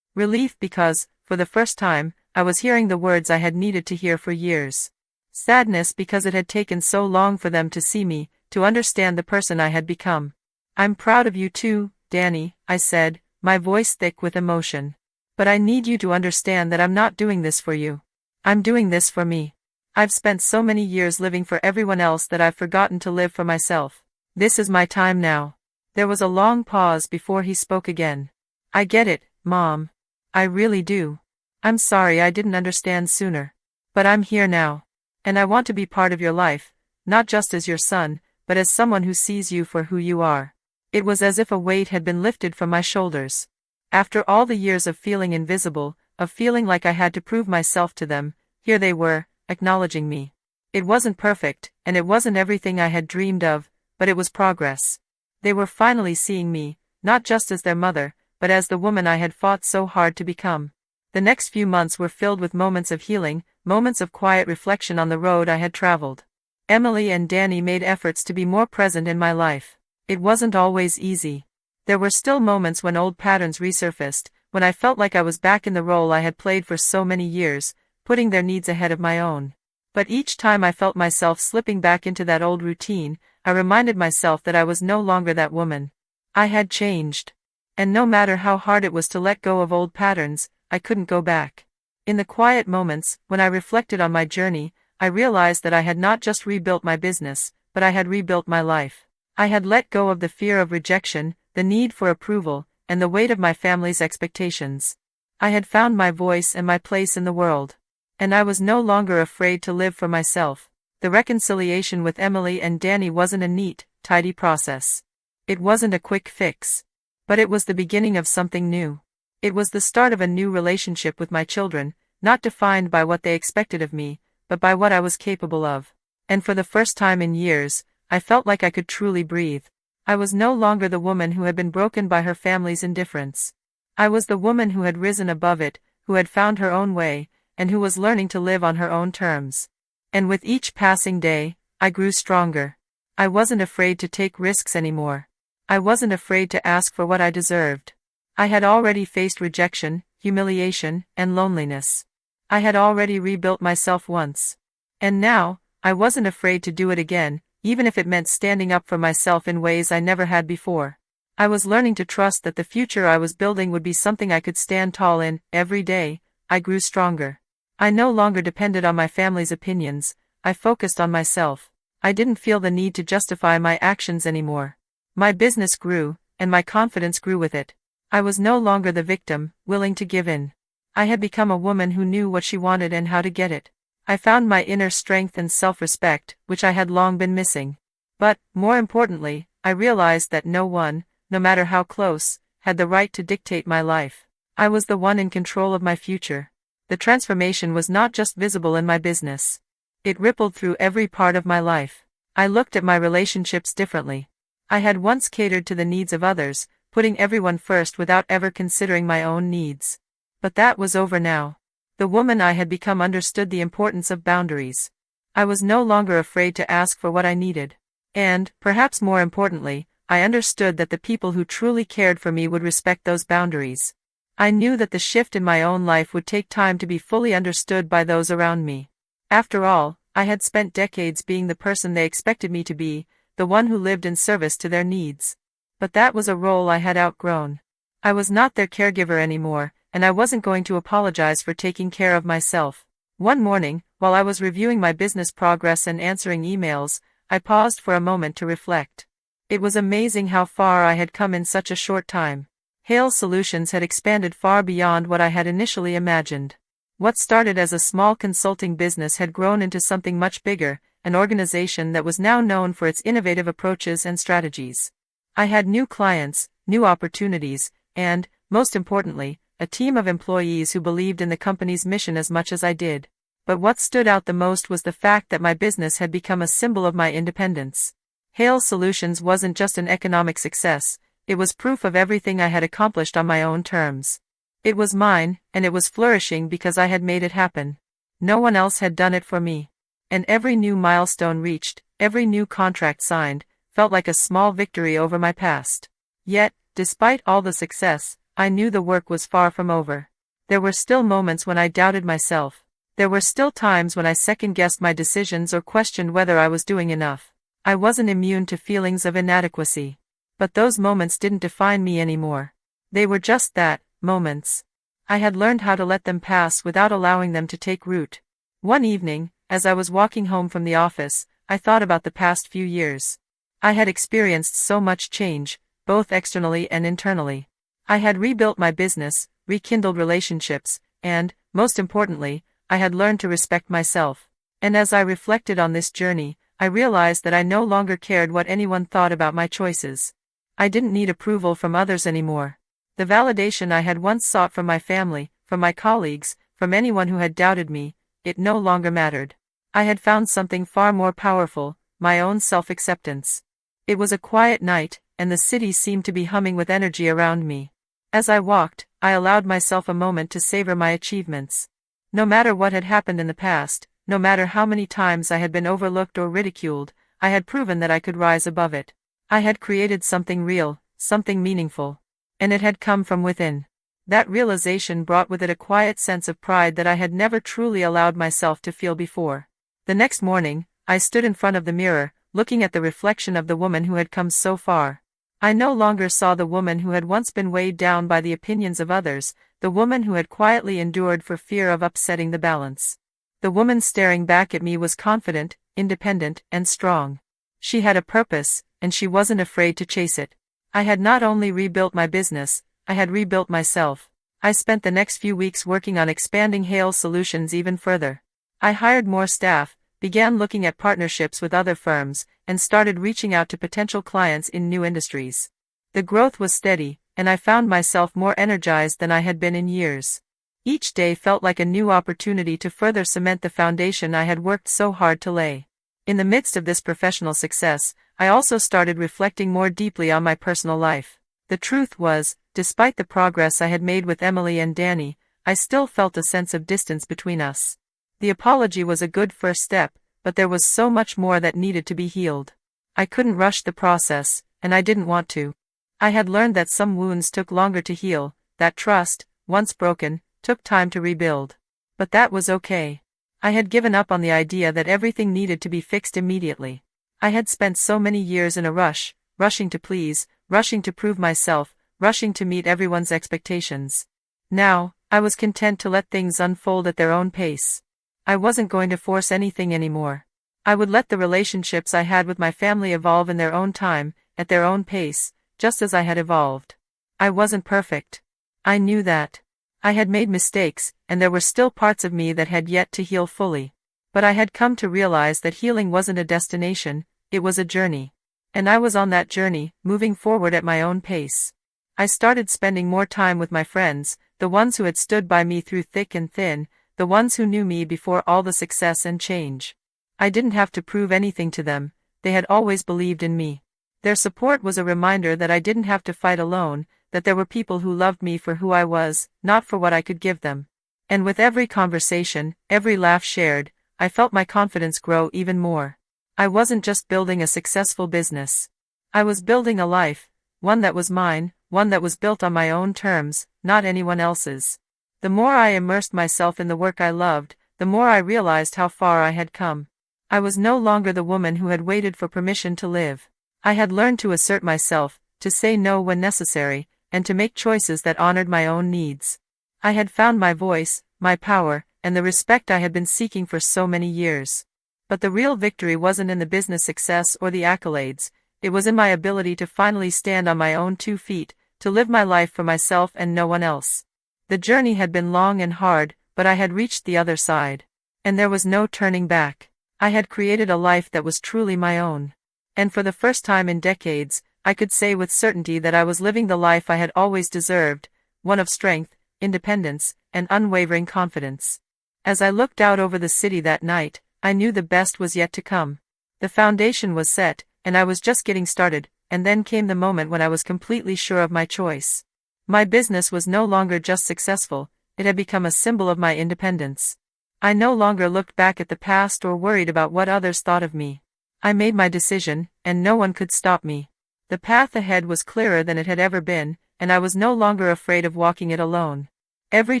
Speaker 1: Relief because, for the first time, I was hearing the words I had needed to hear for years. Sadness because it had taken so long for them to see me, to understand the person I had become. I'm proud of you too, Danny, I said, my voice thick with emotion. But I need you to understand that I'm not doing this for you. I'm doing this for me. I've spent so many years living for everyone else that I've forgotten to live for myself. This is my time now. There was a long pause before he spoke again. I get it, Mom. I really do. I'm sorry I didn't understand sooner. But I'm here now. And I want to be part of your life, not just as your son, but as someone who sees you for who you are. It was as if a weight had been lifted from my shoulders. After all the years of feeling invisible, of feeling like I had to prove myself to them, here they were, acknowledging me. It wasn't perfect, and it wasn't everything I had dreamed of, but it was progress. They were finally seeing me, not just as their mother, but as the woman I had fought so hard to become. The next few months were filled with moments of healing, moments of quiet reflection on the road I had traveled. Emily and Danny made efforts to be more present in my life. It wasn't always easy. There were still moments when old patterns resurfaced, when I felt like I was back in the role I had played for so many years, putting their needs ahead of my own. But each time I felt myself slipping back into that old routine, I reminded myself that I was no longer that woman. I had changed. And no matter how hard it was to let go of old patterns, I couldn't go back. In the quiet moments, when I reflected on my journey, I realized that I had not just rebuilt my business, but I had rebuilt my life. I had let go of the fear of rejection, the need for approval, and the weight of my family's expectations. I had found my voice and my place in the world. And I was no longer afraid to live for myself. The reconciliation with Emily and Danny wasn't a neat, tidy process. It wasn't a quick fix. But it was the beginning of something new. It was the start of a new relationship with my children, not defined by what they expected of me, but by what I was capable of. And for the first time in years, I felt like I could truly breathe. I was no longer the woman who had been broken by her family's indifference. I was the woman who had risen above it, who had found her own way, and who was learning to live on her own terms. And with each passing day, I grew stronger. I wasn't afraid to take risks anymore. I wasn't afraid to ask for what I deserved. I had already faced rejection, humiliation, and loneliness. I had already rebuilt myself once. And now, I wasn't afraid to do it again, even if it meant standing up for myself in ways I never had before. I was learning to trust that the future I was building would be something I could stand tall in. Every day, I grew stronger. I no longer depended on my family's opinions, I focused on myself. I didn't feel the need to justify my actions anymore. My business grew, and my confidence grew with it. I was no longer the victim, willing to give in. I had become a woman who knew what she wanted and how to get it. I found my inner strength and self-respect, which I had long been missing. But, more importantly, I realized that no one, no matter how close, had the right to dictate my life. I was the one in control of my future. The transformation was not just visible in my business. It rippled through every part of my life. I looked at my relationships differently. I had once catered to the needs of others, putting everyone first without ever considering my own needs. But that was over now. The woman I had become understood the importance of boundaries. I was no longer afraid to ask for what I needed. And, perhaps more importantly, I understood that the people who truly cared for me would respect those boundaries. I knew that the shift in my own life would take time to be fully understood by those around me. After all, I had spent decades being the person they expected me to be, the one who lived in service to their needs. But that was a role I had outgrown. I was not their caregiver anymore, and I wasn't going to apologize for taking care of myself. One morning, while I was reviewing my business progress and answering emails, I paused for a moment to reflect. It was amazing how far I had come in such a short time. Hale Solutions had expanded far beyond what I had initially imagined. What started as a small consulting business had grown into something much bigger, an organization that was now known for its innovative approaches and strategies. I had new clients, new opportunities, and, most importantly, a team of employees who believed in the company's mission as much as I did. But what stood out the most was the fact that my business had become a symbol of my independence. Hale Solutions wasn't just an economic success, it was proof of everything I had accomplished on my own terms. It was mine, and it was flourishing because I had made it happen. No one else had done it for me. And every new milestone reached, every new contract signed, felt like a small victory over my past. Yet, despite all the success, I knew the work was far from over. There were still moments when I doubted myself. There were still times when I second-guessed my decisions or questioned whether I was doing enough. I wasn't immune to feelings of inadequacy. But those moments didn't define me anymore. They were just that, moments. I had learned how to let them pass without allowing them to take root. One evening, as I was walking home from the office, I thought about the past few years. I had experienced so much change, both externally and internally. I had rebuilt my business, rekindled relationships, and, most importantly, I had learned to respect myself. And as I reflected on this journey, I realized that I no longer cared what anyone thought about my choices. I didn't need approval from others anymore. The validation I had once sought from my family, from my colleagues, from anyone who had doubted me, it no longer mattered. I had found something far more powerful, my own self-acceptance. It was a quiet night, and the city seemed to be humming with energy around me. As I walked, I allowed myself a moment to savor my achievements. No matter what had happened in the past, no matter how many times I had been overlooked or ridiculed, I had proven that I could rise above it. I had created something real, something meaningful. And it had come from within. That realization brought with it a quiet sense of pride that I had never truly allowed myself to feel before. The next morning, I stood in front of the mirror, looking at the reflection of the woman who had come so far. I no longer saw the woman who had once been weighed down by the opinions of others, the woman who had quietly endured for fear of upsetting the balance. The woman staring back at me was confident, independent, and strong. She had a purpose, and she wasn't afraid to chase it. I had not only rebuilt my business, I had rebuilt myself. I spent the next few weeks working on expanding Hale's solutions even further. I hired more staff, began looking at partnerships with other firms, and started reaching out to potential clients in new industries. The growth was steady, and I found myself more energized than I had been in years. Each day felt like a new opportunity to further cement the foundation I had worked so hard to lay. In the midst of this professional success, I also started reflecting more deeply on my personal life. The truth was, despite the progress I had made with Emily and Danny, I still felt a sense of distance between us. The apology was a good first step, but there was so much more that needed to be healed. I couldn't rush the process, and I didn't want to. I had learned that some wounds took longer to heal, that trust, once broken, took time to rebuild. But that was okay. I had given up on the idea that everything needed to be fixed immediately. I had spent so many years in a rush, rushing to please, rushing to prove myself, rushing to meet everyone's expectations. Now, I was content to let things unfold at their own pace. I wasn't going to force anything anymore. I would let the relationships I had with my family evolve in their own time, at their own pace, just as I had evolved. I wasn't perfect. I knew that. I had made mistakes, and there were still parts of me that had yet to heal fully. But I had come to realize that healing wasn't a destination, it was a journey. And I was on that journey, moving forward at my own pace. I started spending more time with my friends, the ones who had stood by me through thick and thin, the ones who knew me before all the success and change. I didn't have to prove anything to them, they had always believed in me. Their support was a reminder that I didn't have to fight alone, that there were people who loved me for who I was, not for what I could give them. And with every conversation, every laugh shared, I felt my confidence grow even more. I wasn't just building a successful business. I was building a life, one that was mine, one that was built on my own terms, not anyone else's. The more I immersed myself in the work I loved, the more I realized how far I had come. I was no longer the woman who had waited for permission to live. I had learned to assert myself, to say no when necessary, and to make choices that honored my own needs. I had found my voice, my power, and the respect I had been seeking for so many years. But the real victory wasn't in the business success or the accolades, it was in my ability to finally stand on my own 2 feet, to live my life for myself and no one else. The journey had been long and hard, but I had reached the other side. And there was no turning back. I had created a life that was truly my own. And for the first time in decades, I could say with certainty that I was living the life I had always deserved, one of strength, independence, and unwavering confidence. As I looked out over the city that night, I knew the best was yet to come. The foundation was set, and I was just getting started, and then came the moment when I was completely sure of my choice. My business was no longer just successful, it had become a symbol of my independence. I no longer looked back at the past or worried about what others thought of me. I made my decision, and no one could stop me. The path ahead was clearer than it had ever been, and I was no longer afraid of walking it alone. Every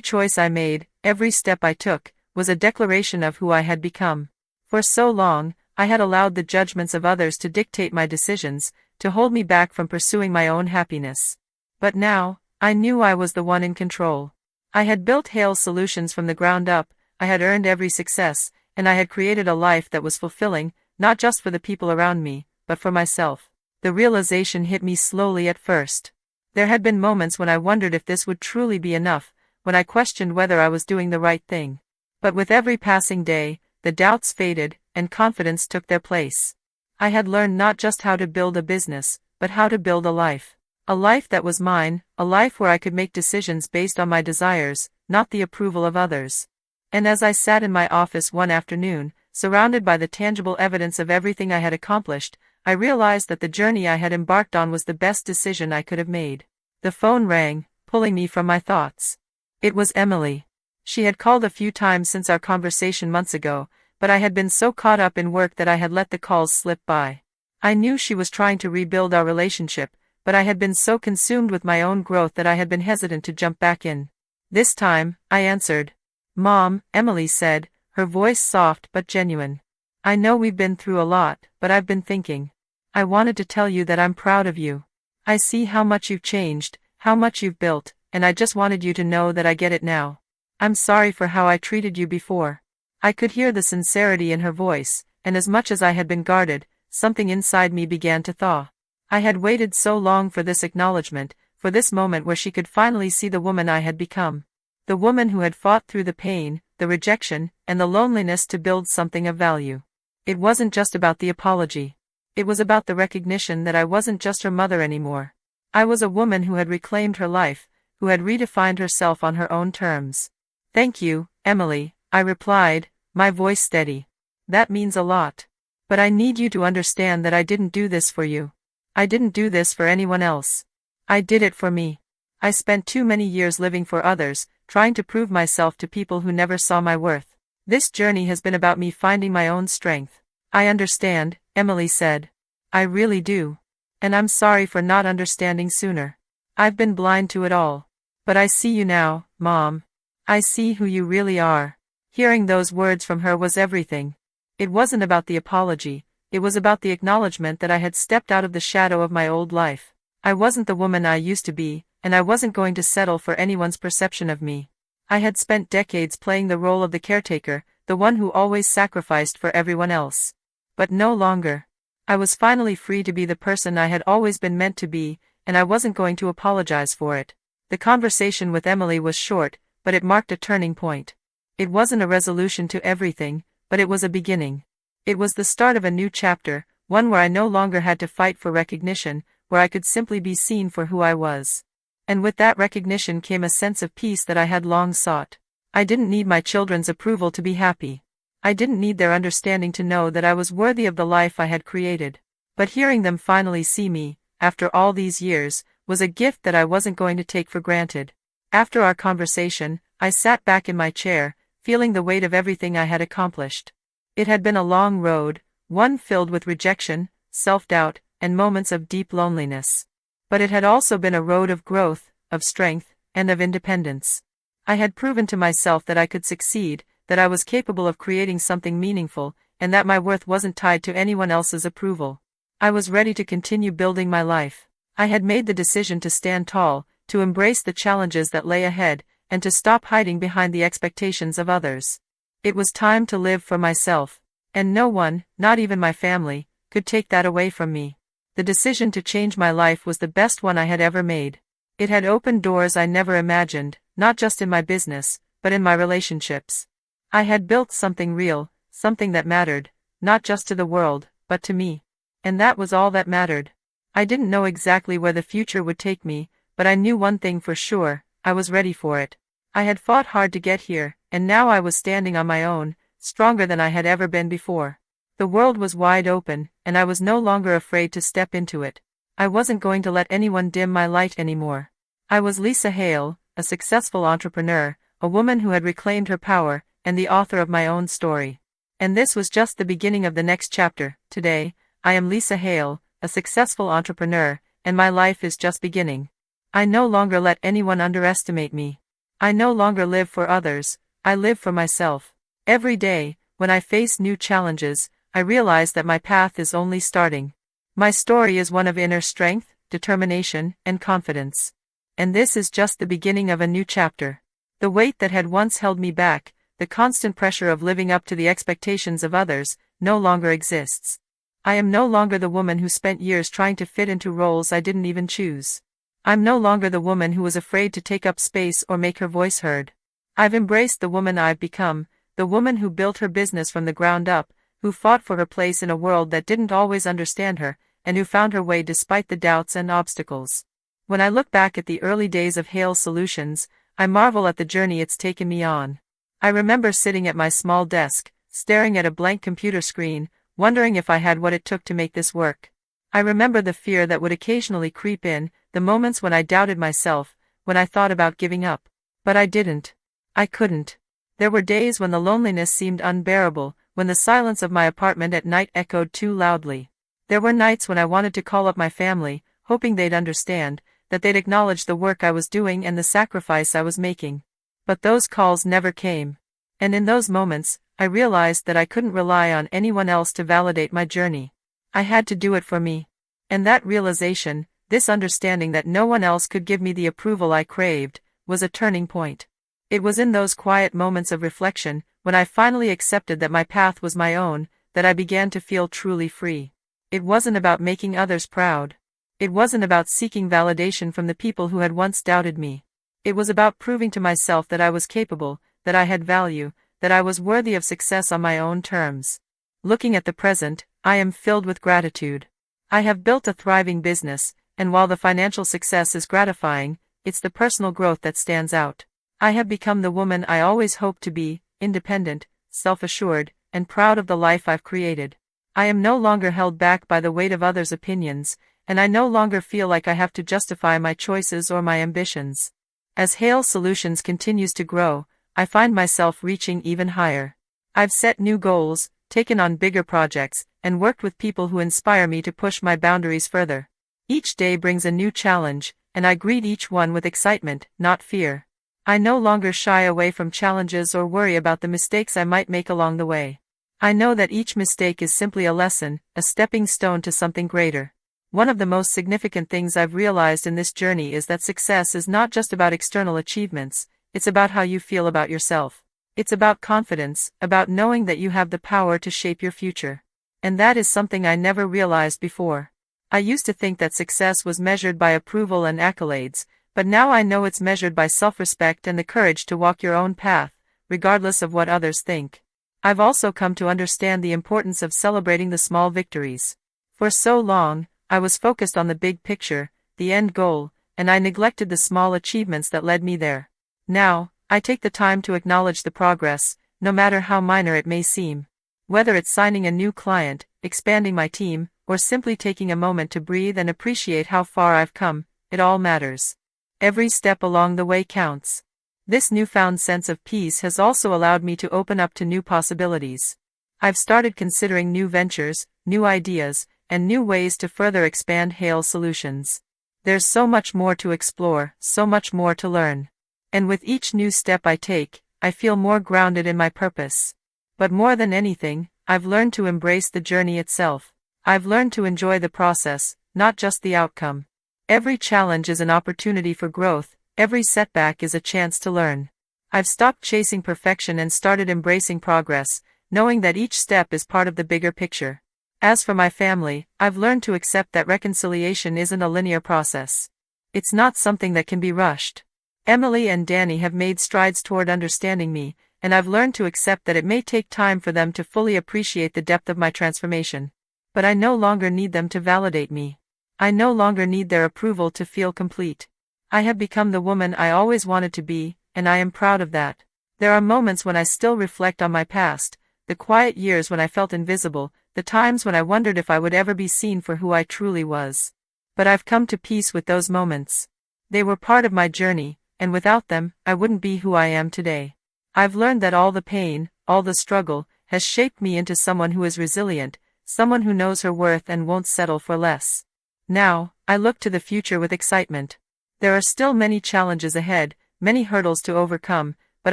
Speaker 1: choice I made, every step I took, was a declaration of who I had become. For so long, I had allowed the judgments of others to dictate my decisions, to hold me back from pursuing my own happiness. But now, I knew I was the one in control. I had built Hale's Solutions from the ground up, I had earned every success, and I had created a life that was fulfilling, not just for the people around me, but for myself. The realization hit me slowly at first. There had been moments when I wondered if this would truly be enough, when I questioned whether I was doing the right thing. But with every passing day, the doubts faded, and confidence took their place. I had learned not just how to build a business, but how to build a life. A life that was mine, a life where I could make decisions based on my desires, not the approval of others. And as I sat in my office one afternoon, surrounded by the tangible evidence of everything I had accomplished, I realized that the journey I had embarked on was the best decision I could have made. The phone rang, pulling me from my thoughts. It was Emily. She had called a few times since our conversation months ago, but I had been so caught up in work that I had let the calls slip by. I knew she was trying to rebuild our relationship, but I had been so consumed with my own growth that I had been hesitant to jump back in. This time, I answered. "Mom," Emily said, her voice soft but genuine. "I know we've been through a lot, but I've been thinking. I wanted to tell you that I'm proud of you. I see how much you've changed, how much you've built, and I just wanted you to know that I get it now. I'm sorry for how I treated you before." I could hear the sincerity in her voice, and as much as I had been guarded, something inside me began to thaw. I had waited so long for this acknowledgement, for this moment where she could finally see the woman I had become. The woman who had fought through the pain, the rejection, and the loneliness to build something of value. It wasn't just about the apology. It was about the recognition that I wasn't just her mother anymore. I was a woman who had reclaimed her life, who had redefined herself on her own terms. "Thank you, Emily," I replied, my voice steady. "That means a lot. But I need you to understand that I didn't do this for you. I didn't do this for anyone else. I did it for me. I spent too many years living for others, trying to prove myself to people who never saw my worth. This journey has been about me finding my own strength." "I understand," Emily said. "I really do. And I'm sorry for not understanding sooner. I've been blind to it all. But I see you now, Mom. I see who you really are." Hearing those words from her was everything. It wasn't about the apology, it was about the acknowledgement that I had stepped out of the shadow of my old life. I wasn't the woman I used to be, and I wasn't going to settle for anyone's perception of me. I had spent decades playing the role of the caretaker, the one who always sacrificed for everyone else. But no longer. I was finally free to be the person I had always been meant to be, and I wasn't going to apologize for it. The conversation with Emily was short, but it marked a turning point. It wasn't a resolution to everything, but it was a beginning. It was the start of a new chapter, one where I no longer had to fight for recognition, where I could simply be seen for who I was. And with that recognition came a sense of peace that I had long sought. I didn't need my children's approval to be happy. I didn't need their understanding to know that I was worthy of the life I had created. But hearing them finally see me, after all these years, was a gift that I wasn't going to take for granted. After our conversation, I sat back in my chair, feeling the weight of everything I had accomplished. It had been a long road, one filled with rejection, self-doubt, and moments of deep loneliness. But it had also been a road of growth, of strength, and of independence. I had proven to myself that I could succeed, that I was capable of creating something meaningful, and that my worth wasn't tied to anyone else's approval. I was ready to continue building my life. I had made the decision to stand tall, to embrace the challenges that lay ahead, and to stop hiding behind the expectations of others. It was time to live for myself, and no one, not even my family, could take that away from me. The decision to change my life was the best one I had ever made. It had opened doors I never imagined, not just in my business, but in my relationships. I had built something real, something that mattered, not just to the world, but to me. And that was all that mattered. I didn't know exactly where the future would take me, but I knew one thing for sure, I was ready for it. I had fought hard to get here, and now I was standing on my own, stronger than I had ever been before. The world was wide open, and I was no longer afraid to step into it. I wasn't going to let anyone dim my light anymore. I was Lisa Hale, a successful entrepreneur, a woman who had reclaimed her power, and the author of my own story. And this was just the beginning of the next chapter. Today, I am Lisa Hale, a successful entrepreneur, and my life is just beginning. I no longer let anyone underestimate me. I no longer live for others, I live for myself. Every day, when I face new challenges, I realize that my path is only starting. My story is one of inner strength, determination, and confidence. And this is just the beginning of a new chapter. The weight that had once held me back, the constant pressure of living up to the expectations of others, no longer exists. I am no longer the woman who spent years trying to fit into roles I didn't even choose. I'm no longer the woman who was afraid to take up space or make her voice heard. I've embraced the woman I've become, the woman who built her business from the ground up, who fought for her place in a world that didn't always understand her, and who found her way despite the doubts and obstacles. When I look back at the early days of Hale Solutions, I marvel at the journey it's taken me on. I remember sitting at my small desk, staring at a blank computer screen, wondering if I had what it took to make this work. I remember the fear that would occasionally creep in, the moments when I doubted myself, when I thought about giving up. But I didn't. I couldn't. There were days when the loneliness seemed unbearable, when the silence of my apartment at night echoed too loudly. There were nights when I wanted to call up my family, hoping they'd understand, that they'd acknowledge the work I was doing and the sacrifice I was making. But those calls never came. And in those moments, I realized that I couldn't rely on anyone else to validate my journey. I had to do it for me. And that realization, this understanding that no one else could give me the approval I craved, was a turning point. It was in those quiet moments of reflection, when I finally accepted that my path was my own, that I began to feel truly free. It wasn't about making others proud. It wasn't about seeking validation from the people who had once doubted me. It was about proving to myself that I was capable, that I had value, that I was worthy of success on my own terms. Looking at the present, I am filled with gratitude. I have built a thriving business, and while the financial success is gratifying, it's the personal growth that stands out. I have become the woman I always hoped to be, independent, self-assured, and proud of the life I've created. I am no longer held back by the weight of others' opinions, and I no longer feel like I have to justify my choices or my ambitions. As Hale Solutions continues to grow, I find myself reaching even higher. I've set new goals, taken on bigger projects, and worked with people who inspire me to push my boundaries further. Each day brings a new challenge, and I greet each one with excitement, not fear. I no longer shy away from challenges or worry about the mistakes I might make along the way. I know that each mistake is simply a lesson, a stepping stone to something greater. One of the most significant things I've realized in this journey is that success is not just about external achievements, it's about how you feel about yourself. It's about confidence, about knowing that you have the power to shape your future. And that is something I never realized before. I used to think that success was measured by approval and accolades, but now I know it's measured by self-respect and the courage to walk your own path, regardless of what others think. I've also come to understand the importance of celebrating the small victories. For so long, I was focused on the big picture, the end goal, and I neglected the small achievements that led me there. Now, I take the time to acknowledge the progress, no matter how minor it may seem. Whether it's signing a new client, expanding my team, or simply taking a moment to breathe and appreciate how far I've come, it all matters. Every step along the way counts. This newfound sense of peace has also allowed me to open up to new possibilities. I've started considering new ventures, new ideas, and new ways to further expand Hale Solutions. There's so much more to explore, so much more to learn. And with each new step I take, I feel more grounded in my purpose. But more than anything, I've learned to embrace the journey itself. I've learned to enjoy the process, not just the outcome. Every challenge is an opportunity for growth, every setback is a chance to learn. I've stopped chasing perfection and started embracing progress, knowing that each step is part of the bigger picture. As for my family, I've learned to accept that reconciliation isn't a linear process. It's not something that can be rushed. Emily and Danny have made strides toward understanding me, and I've learned to accept that it may take time for them to fully appreciate the depth of my transformation. But I no longer need them to validate me. I no longer need their approval to feel complete. I have become the woman I always wanted to be, and I am proud of that. There are moments when I still reflect on my past, the quiet years when I felt invisible, the times when I wondered if I would ever be seen for who I truly was. But I've come to peace with those moments. They were part of my journey, and without them, I wouldn't be who I am today. I've learned that all the pain, all the struggle, has shaped me into someone who is resilient, someone who knows her worth and won't settle for less. Now, I look to the future with excitement. There are still many challenges ahead, many hurdles to overcome, but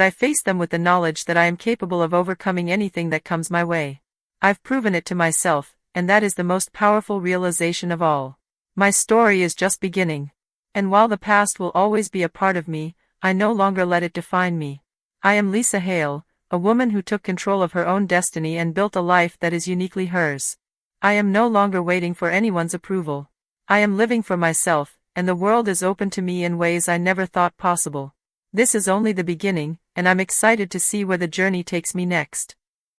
Speaker 1: I face them with the knowledge that I am capable of overcoming anything that comes my way. I've proven it to myself, and that is the most powerful realization of all. My story is just beginning. And while the past will always be a part of me, I no longer let it define me. I am Lisa Hale, a woman who took control of her own destiny and built a life that is uniquely hers. I am no longer waiting for anyone's approval. I am living for myself, and the world is open to me in ways I never thought possible. This is only the beginning, and I'm excited to see where the journey takes me next.